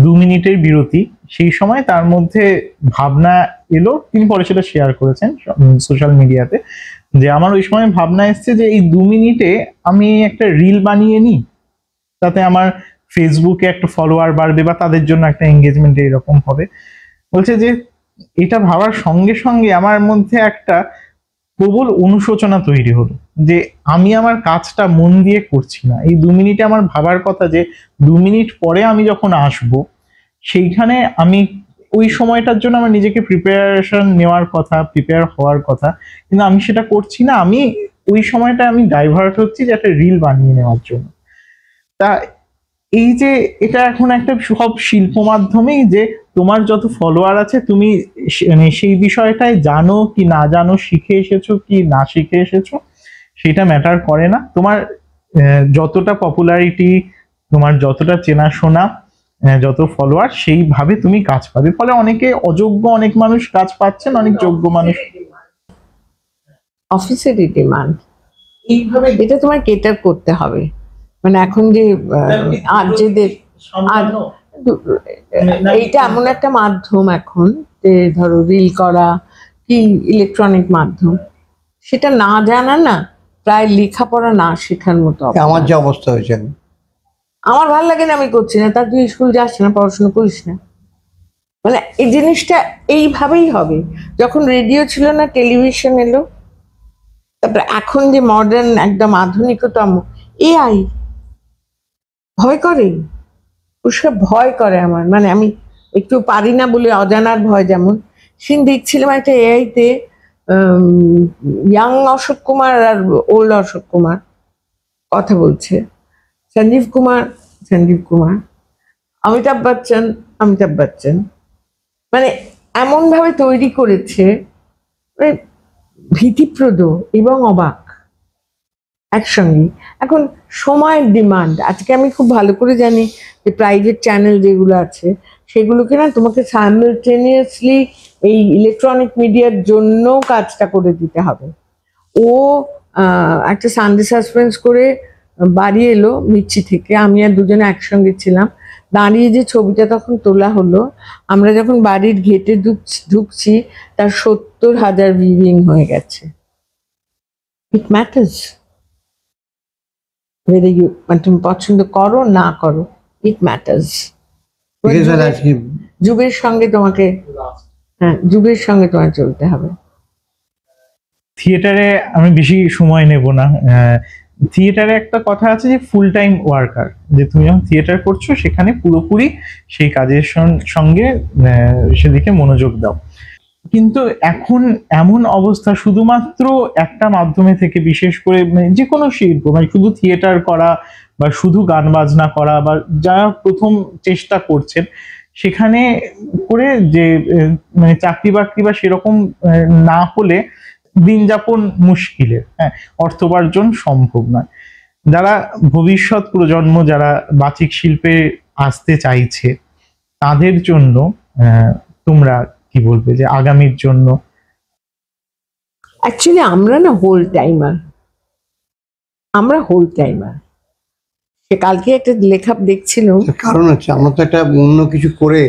2 মিনিটের বিরতি, সেই সময় তার মধ্যে ভাবনা এলো, তিনি পরে সেটা শেয়ার করেছেন সোশ্যাল মিডিয়াতে, যে আমার ওই সময় ভাবনা এসছে যে এই 2 মিনিটে আমি একটা রিল বানিয়ে নিই, তাতে আমার ফেসবুকে একটা ফলোয়ার বাড়বে বা তাদের জন্য একটা এঙ্গেজমেন্ট এরকম হবে। বলছে যে এটা ভাবার সঙ্গে সঙ্গে আমার মধ্যে একটা প্রবল অনুশোচনা তৈরি হলো, যে আমি আমার কাজটা মন দিয়ে করছি না। এই 2 মিনিটে আমার ভাবার কথা যে 2 মিনিট পরে আমি যখন আসব সেইখানে আমি ওই সময়টার জন্য আমার নিজেকে প্রিপারেশন নেওয়ার কথা, প্রিপেয়ার হওয়ার কথা, কিন্তু আমি সেটা করছি না। আমি ওই সময়টা আমি ডাইভার্ট হচ্ছি যে একটা রিল বানিয়ে নেওয়ার জন্য। তা এই যে এটা এখন একটা সব শিল্প মাধ্যমেই, যে তোমার যত ফলোয়ার আছে তুমি মানে সেই বিষয়টাই জানো কি না জানো, শিখে এসেছো কি না শিখে এসেছো, সেটা ম্যাটার করে না। তোমার যতটা পপুলারিটি, তোমার যতটা চেনাশোনা, যত ফলোয়ার, সেইভাবে তুমি কাজ পাবে। ফলে অনেকে অযোগ্য অনেক মানুষ কাজ পাচ্ছেন, অনেক যোগ্য মানুষ। অফিসেরই ডিমান্ড এইভাবে, এটা তোমার কেটার করতে হবে। মানে এখন যে আরজেদের এইটা এমন একটা মাধ্যম এখন, যে ধরো রিল করা কি ইলেকট্রনিক মাধ্যম, সেটা না জানা না প্রায় লেখাপড়া না শেখার মতো অবস্থা। আমার যে অবস্থা হয়েছে এখন, আমার ভালো লাগে না, আমি করছি না। তা তুই স্কুল যাস না, পড়াশোনা করিস না? মানে এই জিনিসটা এইভাবেই হবে। যখন রেডিও ছিল না, টেলিভিশন এলো, তারপরে এখন যে মডার্ন একদম আধুনিকতম এআই, ভয় করে, ওসব ভয় করে আমার। মানে আমি একটু পারি না বলে অজানার ভয়। যেমন সেদিন দেখছিলাম একটা এআইতে ইয়াং অশোক কুমার আর ওল্ড অশোক কুমার কথা বলছে, সঞ্জীব কুমার, অমিতাভ বচ্চন, মানে এমন ভাবে তৈরি করেছে, মানে ভীতিপ্রদ এবং অবাক একসঙ্গে। এখন সময়ের ডিমান্ড, আজকে আমি খুব ভালো করে জানি যে প্রাইভেট চ্যানেল যেগুলো আছে সেগুলোকে না তোমাকে সাইমালটেনিয়াসলি এই ইলেকট্রনিক মিডিয়ার জন্য কাজটা করে দিতে হবে। ও একটা সানডে সাসপেন্স করে বাড়ি এলো মির্চি থেকে, আমি আর দুজনে একসঙ্গে ছিলাম, দাঁড়িয়ে যে ছবিটা তখন তোলা হলো, আমরা যখন বাড়ির গেটে ঢুকছি তার 70,000 ভিউইং হয়ে গেছে। ইট ম্যাটার্স whether you মানে তুমি পছন্দ করো না করো, ইট ম্যাটার্স। যুগের সঙ্গে তোমাকে, যুগের সঙ্গে তোমার চলতে হবে। থিয়েটারে আমি বেশি সময় নেব না। থিয়েটারে একটা কথা আছে যে ফুল টাইম ওয়ার্কার, যে তুমি যখন থিয়েটার করছো সেখানে পুরোপুরি সেই কাজের সঙ্গে সেদিকে মনোযোগ দাও। কিন্তু এখন এমন অবস্থা, শুধুমাত্র একটা মাধ্যমে থেকে, বিশেষ করে যে কোনো শিল্প, মানে শুধু থিয়েটার করা বা শুধু গান বাজনা করা, বা যারা প্রথম চেষ্টা করছেন সেখানে করে যে মানে চাকরি বাকরি বা সেরকম না হলে দিন যাপন মুশকিলের, অর্থোপার্জন সম্ভব নয়। যারা ভবিষ্যৎ প্রজন্ম, যারা বাচিক শিল্পে আসতে চাইছে, তাদের জন্য তোমরা কি বলবে যে আগামীর জন্য? অ্যাকচুয়ালি আমরা না হোল টাইমার। সে কালকে একটা লেখা দেখছিল, কারণ হচ্ছে আমরা তো একটা অন্য কিছু করে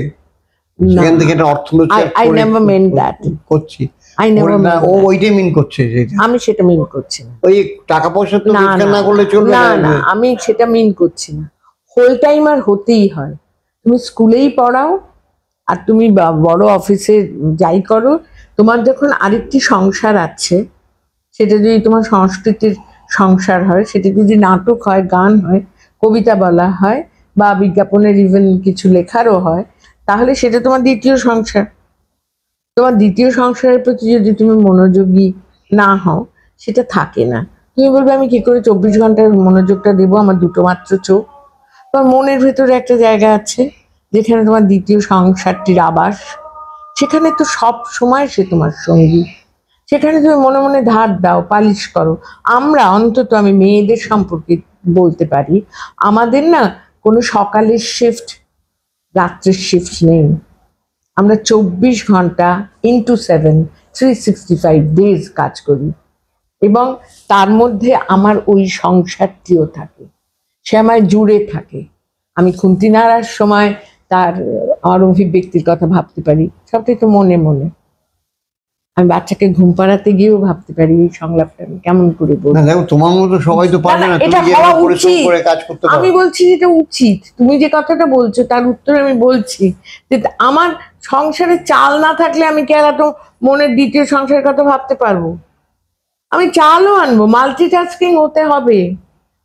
সেখান থেকে একটা অর্থ I never meant that. করছি। I never meant that. ও ওইটাই মিন করছে, আমি সেটা মিন করছি না। ওই টাকা পয়সা তো রোজগার না করলে চলবে না, আমি সেটা মিন করছি না। হোল টাইমার হতেই হয়। তুমি স্কুলেই পড়াও আর তুমি বড় অফিসে যাই করো, তোমার যখন আরেকটি সংসার আছে, সেটা যদি তোমার সংস্কৃতির সংসার হয়, সেটা যদি নাটক হয়, গান হয়, কবিতা বলা হয়, বা বিজ্ঞাপনের ইভেন কিছু লেখারও হয়, তাহলে সেটা তোমার দ্বিতীয় সংসার। তোমার দ্বিতীয় সংসারের প্রতি যদি তুমি মনোযোগী না হও, সেটা থাকে না। তুমি বলবে আমি কি করে 24 ঘন্টার মনোযোগটা দেবো, আমার দুটো মাত্র চোখ। তোমার মনের ভেতরে একটা জায়গা আছে যেখানে তোমার দ্বিতীয় সংসারটির আবাস, সেখানে তো সব সময় সে তোমার সঙ্গী। সেখানে তুমি মনে মনে ধার দাও, পালিশ করো। আমরা অন্তত, আমি মেয়েদের সম্পর্কে বলতে পারি, আমাদের না কোনো সকালের শিফট, রাত্রের শিফট নেই। আমরা 24 ঘন্টা ইন্টু 7, 365 ডেজ কাজ করি, এবং তার মধ্যে আমার ওই সংসারটিও থাকে, সে আমায় জুড়ে থাকে। আমি খুন্তি নাড়ার সময় তার আমার অভিব্যক্তির কথা ভাবতে পারি, সবটাই তো মনে মনে। আমি বাচ্চাকে ঘুম পাড়াতে গিয়েও ভাবতে পারি এই সংলাপটা আমি কেমন করে না বলবো। দেখো, তোমার মতো সবাই তো পারবে না, এটা তুমি হওয়া যেভাবে পরিশ্রম উচিত। করে কাজ করতে আমি পারো। বলছি এটা উচিত। তুমি যে কথাটা বলছো তার উত্তরে আমি বলছি যে আমার সংসারে চাল না থাকলে আমি কি আর এত মনের দ্বিতীয় সংসারের কথা ভাবতে পারবো? আমি চালও আনবো, মাল্টিটাস্কিং হতে হবে।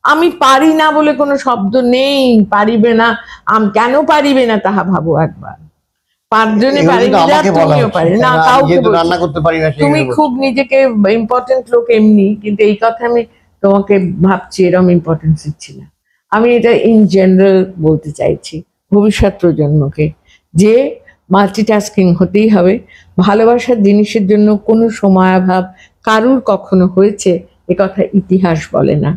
আমি পারি না বলে কোনো শব্দ নেই। পারিবে না, কেন পারিবে না তাহা ভাবো একবার। 5 জনে এগুলো পারিবে কিন্তু যা, আমাকে বলা তুমিও হচ্ছে, পারি না, আমি কাউকে যেহেতু বলছি রান্না না। করতে পারি না, তুমি সেগুলো খুব নিজেকে ইম্পর্টেন্ট লোক এমনি, কিন্তু এই কথা আমি তোমাকে ভাবছি এরকম ইম্পর্টেন্স দিচ্ছি না। আমি এটা ইন জেনারেল বলতে চাইছি ভবিষ্যৎ প্রজন্মকে, যে মাল্টিটাস্কিং হতেই হবে। ভালোবাসার জিনিসের জন্য কোনো সময়াভাব কারুর কখনো হয়েছে এ কথা ইতিহাস বলে না।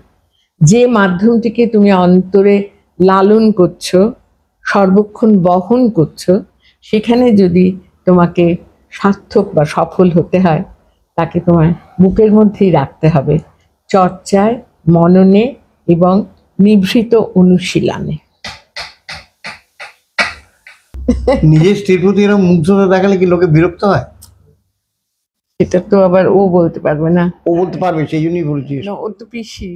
যে মাধ্যমটিকে তুমি অন্তরে লালন করছো, সর্বক্ষণ বহন করছো, সেখানে যদি তোমাকে সার্থক বা সফল হতে হয়, তাকে তোমার বুকের মধ্যেই রাখতে হবে, চর্চায়, মননে এবং নিভৃত অনুশীলনে। নিজের স্ত্রীর প্রতি এরকম মুগ্ধতা দেখালে কি লোকে বিরক্ত হয়? সেটা তো আবার ও বলতে পারবে না, ও বলতে পারবে, সেই জন্যই বলছি। ও তো পিসি।